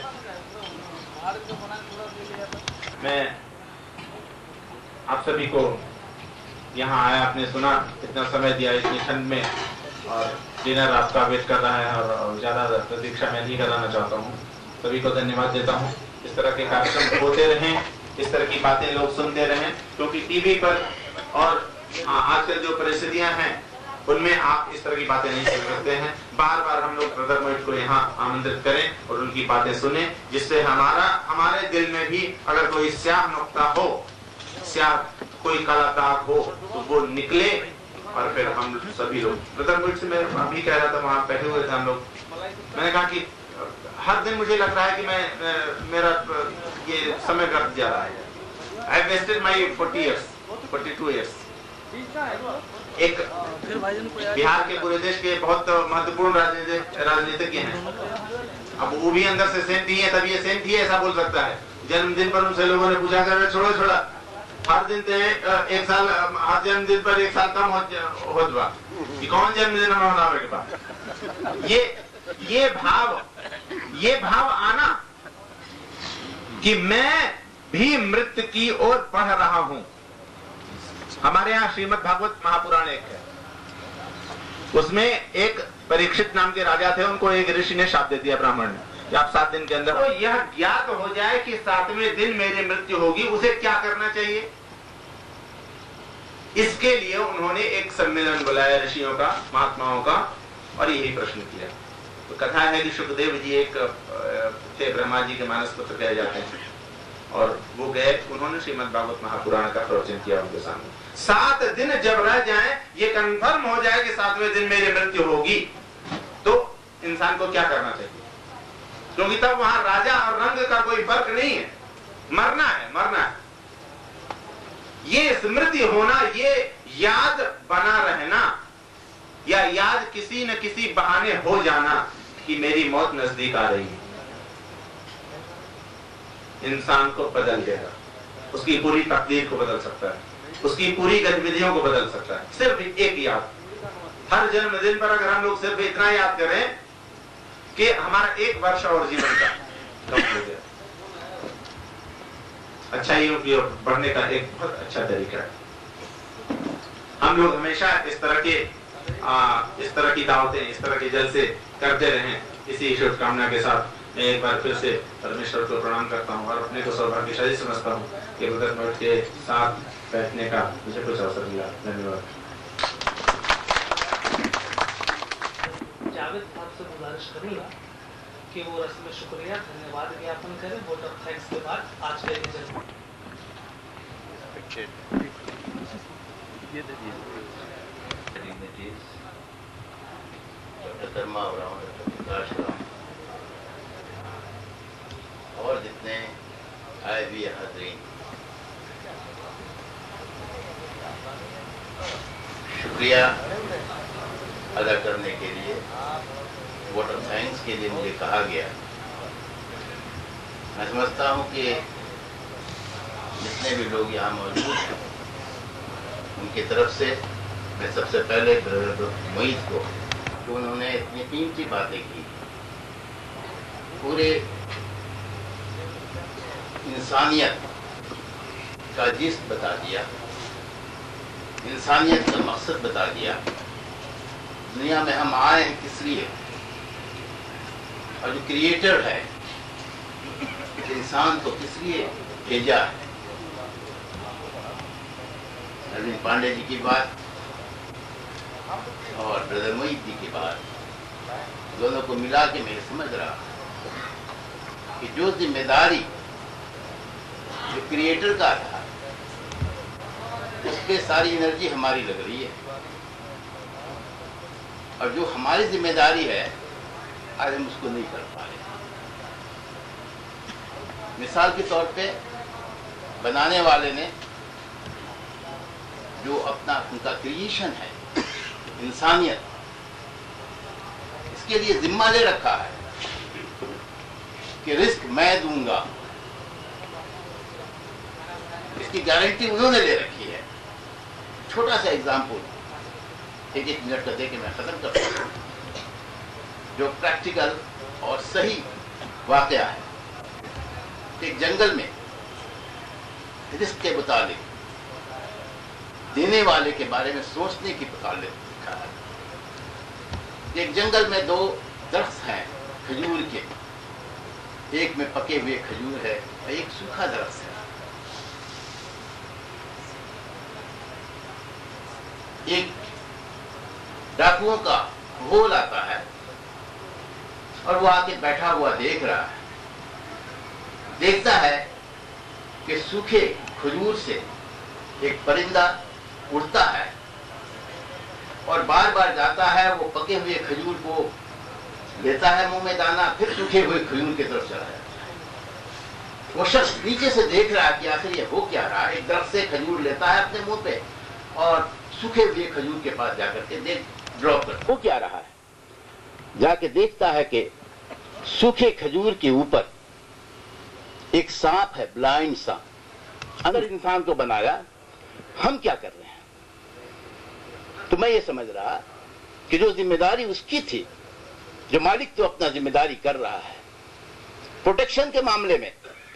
मैं आप सभी को यहाँ आया, आपने सुना, इतना समय दिया, इतनी ठंड में और डिनर आपका वेट कर रहा है और ज़्यादा प्रतीक्षा मैं नहीं कराना चाहता हूँ। सभी को धन्यवाद देता हूँ। इस तरह के कार्यक्रम होते रहें, इस तरह की बातें लोग सुनते रहें, क्योंकि टीवी पर और आजकल जो परिस्थितियां हैं उनमें आप इस तरह की बातें नहीं सुन सकते हैं। बार बार हम लोग ब्रदर मोहित को यहाँ आमंत्रित करें और उनकी बातें सुने, जिससे हमारे दिल में भी अगर कोई स्याह नुक्ता हो, स्याह कोई काला दाग हो, तो वो निकले और फिर हम सभी लोग। ब्रदर मोहित से मैं अभी कह रहा था, वहाँ बैठे हुए थे हम लोग, मैंने कहा कि हर दिन मुझे लग रहा है कि मेरा ये समय व्यर्थ जा रहा है। I wasted my 42 years. एक बिहार के पूरे देश के बहुत महत्वपूर्ण राजनीतिज्ञ हैं, अब वो भी अंदर से सेंट ही है, तब ये सेंट ही ऐसा बोल सकता है। जन्मदिन पर उनसे लोगों ने पूछा कर छोड़ा हर दिन ते एक साल, हर जन्मदिन पर एक साल कम होता कि कौन जन्मदिन मनावे के बाद ये भाव आना कि मैं भी मृत्यु की ओर बढ़ रहा हूं। हमारे यहाँ श्रीमद् भागवत महापुराण एक है, उसमें एक परीक्षित नाम के राजा थे, उनको एक ऋषि ने शाप दे दिया ब्राह्मण ने कि आप 7 दिन के अंदर तो यह ज्ञात हो जाए कि 7वें दिन मेरी मृत्यु होगी, उसे क्या करना चाहिए। इसके लिए उन्होंने एक सम्मेलन बुलाया ऋषियों का, महात्माओं का, और यही प्रश्न किया। तो कथा है कि सुखदेव जी एक थे, ब्रह्मा जी के मानस पुत्र कहे जाते हैं, और वो गए, उन्होंने श्रीमद् भागवत महापुराण का प्रवचन किया उनके सामने। 7 दिन जब रह जाएं, ये कंफर्म हो जाए कि 7वें दिन मेरी मृत्यु होगी, तो इंसान को क्या करना चाहिए, क्योंकि तब वहां राजा और रंग का कोई फर्क नहीं है, मरना है। ये स्मृति होना, ये याद बना रहना, या याद किसी न किसी बहाने हो जाना कि मेरी मौत नजदीक आ रही है, इंसान को बदल देगा, उसकी पूरी तकदीर को बदल सकता है, उसकी पूरी गतिविधियों को बदल सकता है। सिर्फ एक याद, हर जन्मदिन पर अगर हम लोग सिर्फ इतना याद करें कि हमारा 1 वर्ष और जीवन का कम हो गया, अच्छाइयों की ओर बढ़ने का एक बहुत अच्छा तरीका है। हम लोग हमेशा इस तरह की दावतें, इस तरह के जलसे करते रहें। इसी शुभकामना के साथ मैं एक बार फिर से परमेश्वर को प्रणाम करता हूँ और अपने को सौभाग्यशाली समझता हूँ कि ब्रदर मोहित के साथ बैठने का मुझे कुछ अवसर मिला। धन्यवाद। जावेद साहब से गुजारिश करूंगा कि वो रस्म शुक्रिया धन्यवाद ज्ञापन करें, वोट ऑफ थैंक्स के बाद आज के रिजल्ट। और जितने आए हुए हाज़रीन, शुक्रिया अदा करने के लिए, वोट ऑफ थैंक्स के लिए मुझे कहा गया। मैं समझता हूँ कि जितने भी लोग यहाँ मौजूद हैं, उनकी तरफ से मैं सबसे पहले ब्रदर मोहित को, जो उन्होंने इतनी कीमती बातें की, पूरे इंसानियत का जिस्म बता दिया, इंसानियत का मकसद बता दिया, दुनिया में हम आए हैं किस लिए, और जो क्रिएटर है इंसान को किस लिए भेजा है। अरविंद पांडे जी की बात और ब्रदर मोहित जी की बात, दोनों को मिला के मैं समझ रहा कि जो जिम्मेदारी जो क्रिएटर का था, उस पे सारी एनर्जी हमारी लग रही है, और जो हमारी जिम्मेदारी है आज हम उसको नहीं कर पा रहे। मिसाल के तौर पे बनाने वाले ने जो अपना उनका क्रिएशन है, इंसानियत, इसके लिए जिम्मा ले रखा है कि रिस्क मैं दूंगा, इसकी गारंटी उन्होंने ले रखी है। छोटा सा एग्जाम्पल 1 मिनट का देके मैं खत्म करता हूँ, जो प्रैक्टिकल और सही वाकया है। एक जंगल में रिस्क के मुताबिक देने वाले के बारे में सोचने की मुताबिक लिखा है। एक जंगल में दो दरख्त हैं खजूर के, एक में पके हुए खजूर है और एक सूखा दरख्त है। एक डाकुओं का होल आता है और वो आके बैठा हुआ देख रहा है, देखता है कि सूखे खजूर से एक परिंदा उड़ता है और बार बार जाता है, वो पके हुए खजूर को लेता है मुंह में दाना, फिर सूखे हुए खजूर की तरफ चला जाता है। वो शख्स नीचे से देख रहा है कि आखिर ये हो क्या रहा है। एक दरख्त से खजूर लेता है अपने मुंह पे और सूखे हुए खजूर के पास जाकर के ड्रॉप कर वो क्या रहा है। जाके देखता है कि सूखे खजूर के ऊपर एक सांप है, ब्लाइंड सांप। अगर इंसान को बनाया, हम क्या कर रहे हैं? तो मैं ये समझ रहा कि जो जिम्मेदारी उसकी थी, जो मालिक तो अपना जिम्मेदारी कर रहा है। प्रोटेक्शन के मामले में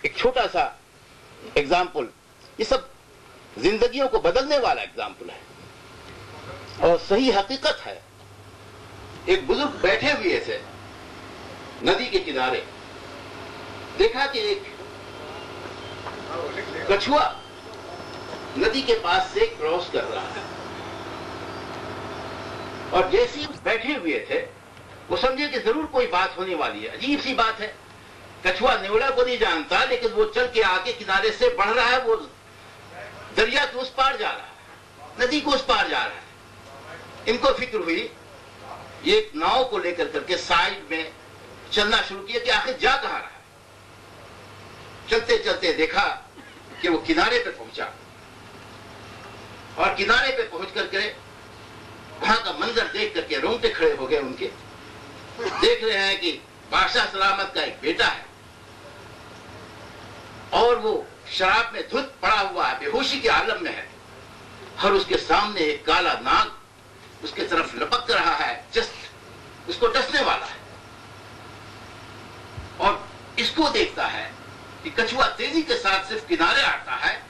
एक छोटा सा एग्जाम्पल, ये सब जिंदगियों को बदलने वाला एग्जाम्पल है और सही हकीकत है। एक बुजुर्ग बैठे हुए थे नदी के किनारे, देखा कि एक कछुआ नदी के पास से क्रॉस कर रहा है और जैसे ही बैठे हुए थे वो समझे कि जरूर कोई बात होने वाली है। अजीब सी बात है, कछुआ नेवला को नहीं जानता, लेकिन वो चल के आके किनारे से बढ़ रहा है, वो दरिया के उस पार जा रहा है, नदी को उस पार जा रहा है। इनको फिक्र हुई, ये एक नाव को लेकर करके साइड में चलना शुरू किया कि आखिर जा कहां रहा है। चलते चलते देखा कि वो किनारे पे पहुंचा और किनारे पे पहुंच करके वहां का मंजर देख करके रोंगटे खड़े हो गए उनके। देख रहे हैं कि बादशाह सलामत का एक बेटा है और वो शराब में धुत पड़ा हुआ है, बेहोशी के आलम में है और उसके सामने एक काला नाग उसके तरफ लपक रहा है, जस्ट उसको डसने वाला है। और इसको देखता है कि कछुआ तेजी के साथ सिर्फ किनारे आता है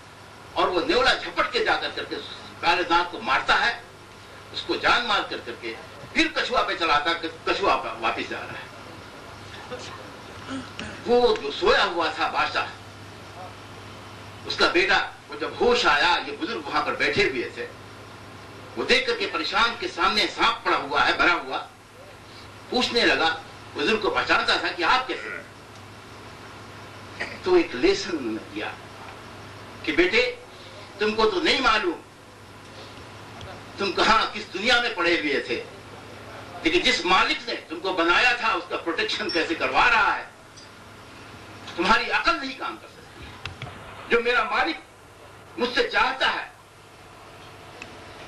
और वो नेवला झपट के जाकर करके काले नाग को मारता है, उसको जान मार कर करके फिर कछुआ पे चलाता, कछुआ वापिस जा रहा है। वो जो सोया हुआ था बादशाह, उसका बेटा, वो जब होश आया, ये बुजुर्ग वहां पर बैठे हुए थे, वो देख करके परेशान के सामने सांप पड़ा हुआ है भरा हुआ, पूछने लगा, बुजुर्ग को पहचानता था कि आप कैसे हैं? तो एक लेसन दिया कि बेटे तुमको तो नहीं मालूम तुम कहां किस दुनिया में पड़े हुए थे, लेकिन जिस मालिक ने तुमको बनाया था उसका प्रोटेक्शन कैसे करवा रहा है। तुम्हारी अकल नहीं काम कर सकती। जो मेरा मालिक मुझसे चाहता है,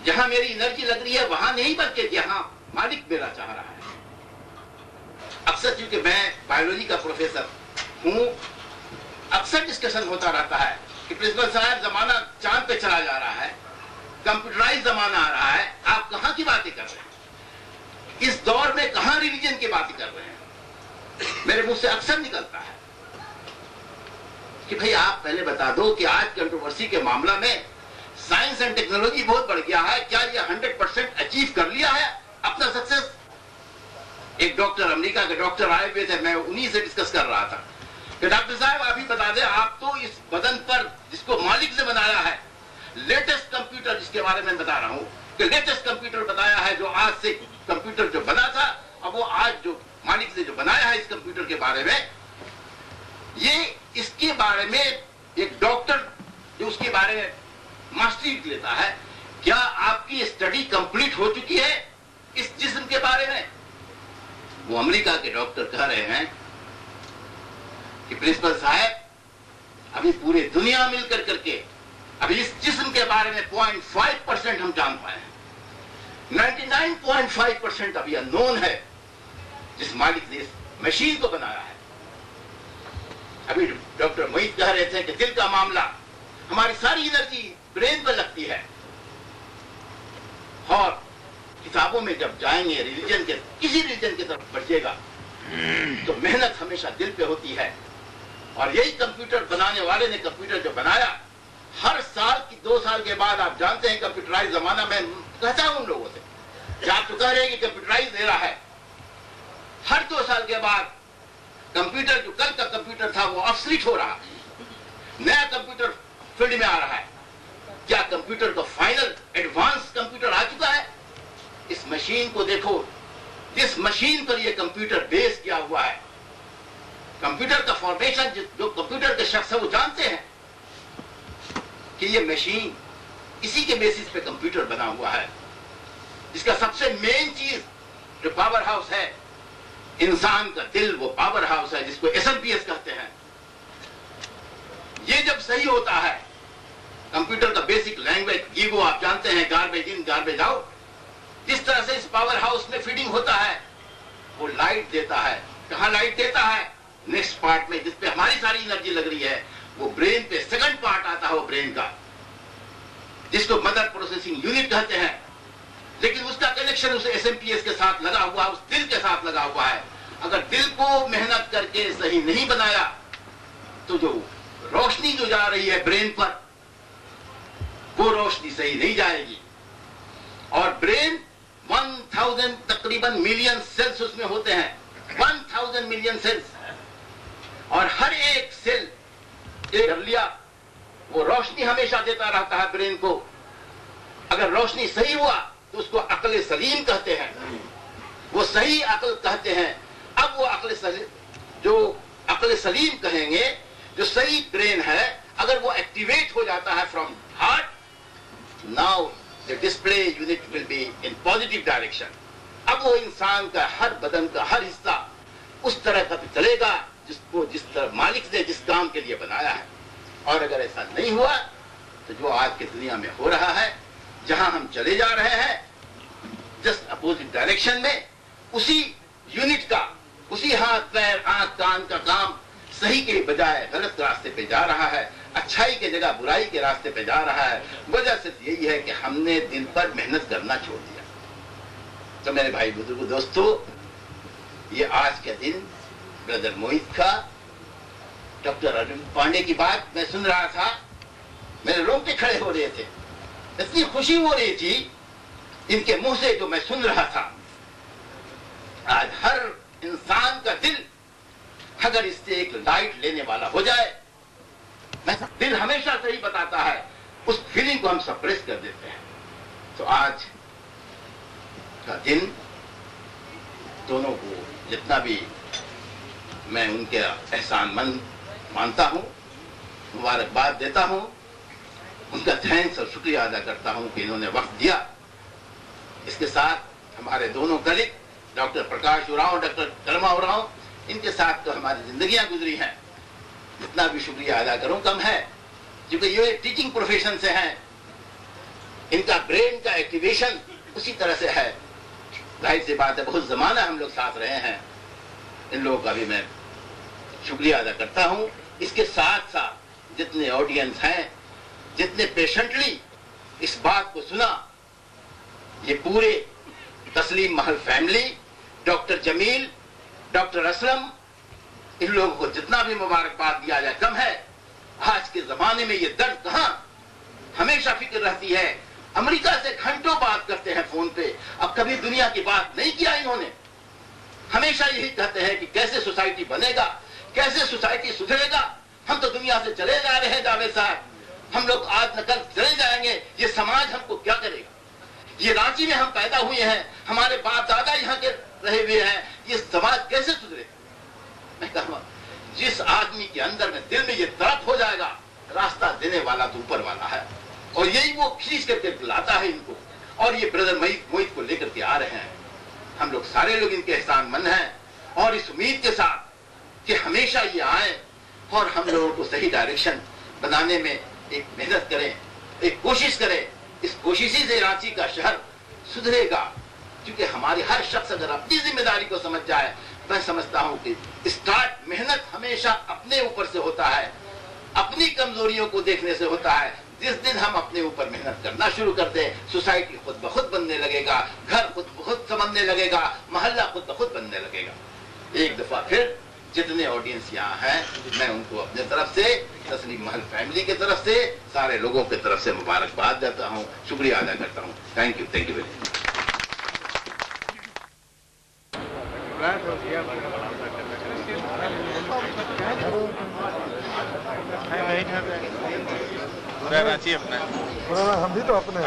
जहां मेरी एनर्जी लग रही है वहां नहीं, बल्कि जहां मालिक मेरा चाह रहा है। अक्सर क्योंकि मैं बायोलॉजी का प्रोफेसर हूं, अक्सर डिस्कशन होता रहता है कि प्रिंसिपल साहब जमाना चांद पे चला जा रहा है, कंप्यूटराइज जमाना आ रहा है, आप कहां की बातें कर रहे हैं? इस दौर में कहां रिलीजन की बातें कर रहे हैं? मेरे मुंह से अक्सर निकलता है कि भाई आप पहले बता दो कि आज कंट्रोवर्सी के मामला में साइंस एंड टेक्नोलॉजी बहुत बढ़ गया है, क्या ये 100% अचीव कर लिया है अपना सक्सेस? एक डॉक्टर, अमेरिका के डॉक्टर आए हुए थे, मैं उन्हीं से डिस्कस कर रहा था कि डॉक्टर साहब आप ही बता दें, आप तो इस बदन पर जिसको मालिक ने बनाया है, लेटेस्ट कंप्यूटर जिसके बारे में बता रहा हूं कि लेटेस्ट कंप्यूटर बताया है, जो आज से कंप्यूटर जो बना था, अब वो आज जो मालिक ने जो बनाया है इस कंप्यूटर के बारे में, ये इसके बारे में एक डॉक्टर जो उसके बारे में मास्टरी लेता है, क्या आपकी स्टडी कंप्लीट हो चुकी है इस जिस्म के बारे में? वो अमेरिका के डॉक्टर कह रहे हैं कि प्रिंसिपल साहब अभी पूरे दुनिया मिलकर करके अभी इस जिस्म के बारे में 0.5% हम जान पाए हैं। 99.5% अभी अननोन है जिस मालिक ने इस मशीन को बनाया है। अभी डॉक्टर मोहित कह रहे थे कि दिल का मामला, हमारी सारी एनर्जी ब्रेन पर लगती है और किताबों में जब जाएंगे रिलीजन के, किसी रिलीजन की तरफ बढ़िएगा तो मेहनत हमेशा दिल पे होती है। और यही कंप्यूटर बनाने वाले ने कंप्यूटर जो बनाया, हर साल की 2 साल के बाद, आप जानते हैं कंप्यूटराइज जमाना में कहता हूं उन लोगों से, आप तो कह रहे हैं कि कंप्यूटराइज दे रहा है, हर 2 साल के बाद कंप्यूटर, जो कल का कंप्यूटर था वो ऑब्सोलीट हो रहा है, नया कंप्यूटर फील्ड में आ रहा है। क्या कंप्यूटर का फाइनल एडवांस कंप्यूटर आ चुका है? इस मशीन को देखो, जिस मशीन पर यह कंप्यूटर बेस किया हुआ है, कंप्यूटर का फॉर्मेशन, जो कंप्यूटर के शख्स है वो जानते हैं कि यह मशीन इसी के बेसिस पे कंप्यूटर बना हुआ है, जिसका सबसे मेन चीज जो पावर हाउस है, इंसान का दिल, वो पावर हाउस है जिसको SMPS कहते हैं। ये जब सही होता है, कंप्यूटर का बेसिक लैंग्वेज ईगो आप जानते हैं, गार्बेज इन गार्बेज आउट, जिस तरह से इस पावर हाउस में फीडिंग होता है, वो लाइट देता है। कहां लाइट देता है? नेक्स्ट पार्ट में, जिसपे हमारी सारी एनर्जी लग रही है, वो ब्रेन पे सेकंड पार्ट आता है, वो ब्रेन का, जिसको मदर प्रोसेसिंग यूनिट कहते हैं। लेकिन उसका कनेक्शन उस SMPS के साथ लगा हुआ, उस दिल के साथ लगा हुआ है। अगर दिल को मेहनत करके सही नहीं बनाया तो जो रोशनी जो जा रही है ब्रेन पर, वो रोशनी सही नहीं जाएगी। और ब्रेन 1000 तकरीबन मिलियन सेल्स उसमें होते हैं, 1000 मिलियन सेल्स, और हर एक सेल कर लिया, वो रोशनी हमेशा देता रहता है ब्रेन को। अगर रोशनी सही हुआ तो उसको अक्ल सलीम कहते हैं, वो सही अक्ल कहते हैं। अब वो जो अक्ल सलीम कहेंगे, जो सही ब्रेन है, अगर वो एक्टिवेट हो जाता है from heart, now the display unit will be in positive direction. अब वो इंसान का हर बदन का हर हिस्सा उस तरह का चलेगा जिसको जिस तरह मालिक ने जिस काम के लिए बनाया है। और अगर ऐसा नहीं हुआ तो जो आज की दुनिया में हो रहा है, जहां हम चले जा रहे हैं जस्ट अपोजिट डायरेक्शन में, उसी यूनिट का, उसी हाथ पैर आंख कान का काम सही के बजाय गलत रास्ते पे जा रहा है, अच्छाई के जगह बुराई के रास्ते पे जा रहा है। वजह सिर्फ यही है कि हमने दिन पर मेहनत करना छोड़ दिया। तो मेरे भाई बुजुर्ग दोस्तों, ये आज के दिन ब्रदर मोहित का, डॉक्टर अरविंद पांडे की बात मैं सुन रहा था, मेरे रोंगटे खड़े हो रहे थे, इतनी खुशी हो रही थी इनके मुंह से जो मैं सुन रहा था। आज हर इंसान का दिल अगर इससे एक लाइट लेने वाला हो जाए, दिल हमेशा सही बताता है, उस फीलिंग को हम सप्रेस कर देते हैं। तो आज का दिन दोनों को जितना भी मैं उनके एहसानमंद मानता हूं, मुबारकबाद देता हूं, उनका थैंक्स और शुक्रिया अदा करता हूं कि इन्होंने वक्त दिया। इसके साथ हमारे दोनों कलीग डॉक्टर प्रकाश उरांव, डॉक्टर कर्मा उरांव, इनके साथ तो हमारी जिंदगियां गुजरी हैं, जितना भी शुक्रिया अदा करूं कम है, क्योंकि ये टीचिंग प्रोफेशन से हैं, इनका ब्रेन का एक्टिवेशन उसी तरह से है। जाहिर सी बात है, बहुत जमाना हम लोग साथ रहे हैं, इन लोगों का भी मैं शुक्रिया अदा करता हूं। इसके साथ साथ जितने ऑडियंस हैं, जितने पेशेंटली इस बात को सुना, ये पूरे Taslim Mahal family, doctor Jamil, doctor Aslam, इन लोगों को जितना भी मुबारकबाद दिया जाए कम है। आज के जमाने में ये दर्द कहां, हमेशा फिक्र रहती है। अमेरिका से घंटों बात करते हैं फोन पे, अब कभी दुनिया की बात नहीं किया इन्होंने। हमेशा यही कहते हैं कि कैसे सोसाइटी बनेगा, कैसे सोसाइटी सुधरेगा। हम तो दुनिया से चले जा रहे हैं जावेद साहब, हम लोग आज न कल चले जाएंगे, ये समाज हमको क्या करेगा। ये रांची में हम पैदा हुए हैं, हमारे बाप दादा यहाँ के रहे हुए हैं, ये समाज कैसे सुधरे। मैं कहूँगा जिस आदमी के अंदर में दिल में ये तड़प हो जाएगा, रास्ता देने वाला तो ऊपर वाला है, और यही वो खींच करके लाता है इनको। और ये ब्रदर मोहित को लेकर के आ रहे हैं। हम लोग सारे लोग इनके एहसानमंद हैं, और इस उम्मीद के साथ कि हमेशा ये आए और हम लोगों को सही डायरेक्शन बनाने में एक मेहनत करें, एक कोशिश करें। इस कोशिश से रांची का शहर सुधरेगा, क्योंकि हमारी हर शख्स अगर अपनी जिम्मेदारी को समझ जाए, मैं समझता हूं कि स्टार्ट मेहनत हमेशा अपने ऊपर से होता है, अपनी कमजोरियों को देखने से होता है। जिस दिन हम अपने ऊपर मेहनत करना शुरू कर दें, सोसाइटी खुद ब खुद बनने लगेगा, घर खुद ब खुद समझने लगेगा, मोहल्ला खुद ब खुद बनने लगेगा। एक दफा फिर जितने ऑडियंस यहाँ हैं, मैं उनको अपने तरफ से, तस्लीम महल फैमिली की तरफ से, सारे लोगों की तरफ से मुबारकबाद देता हूँ, शुक्रिया अदा करता हूँ। Thank you very much. Ranchi अपना हम भी तो अपने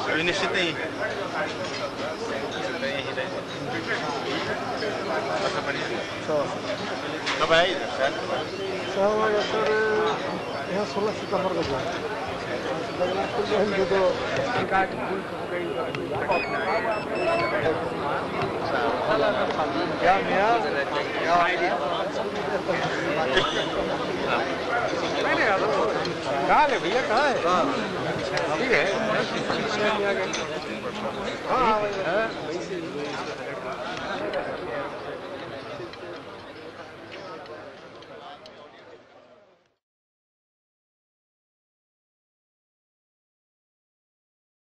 अभी निश्चित नहीं कब आए सर? सर यहाँ 16 सितंबर को जाए तो क्या मियाँ कहाँ है भैया, कहाँ है? ठीक है हाँ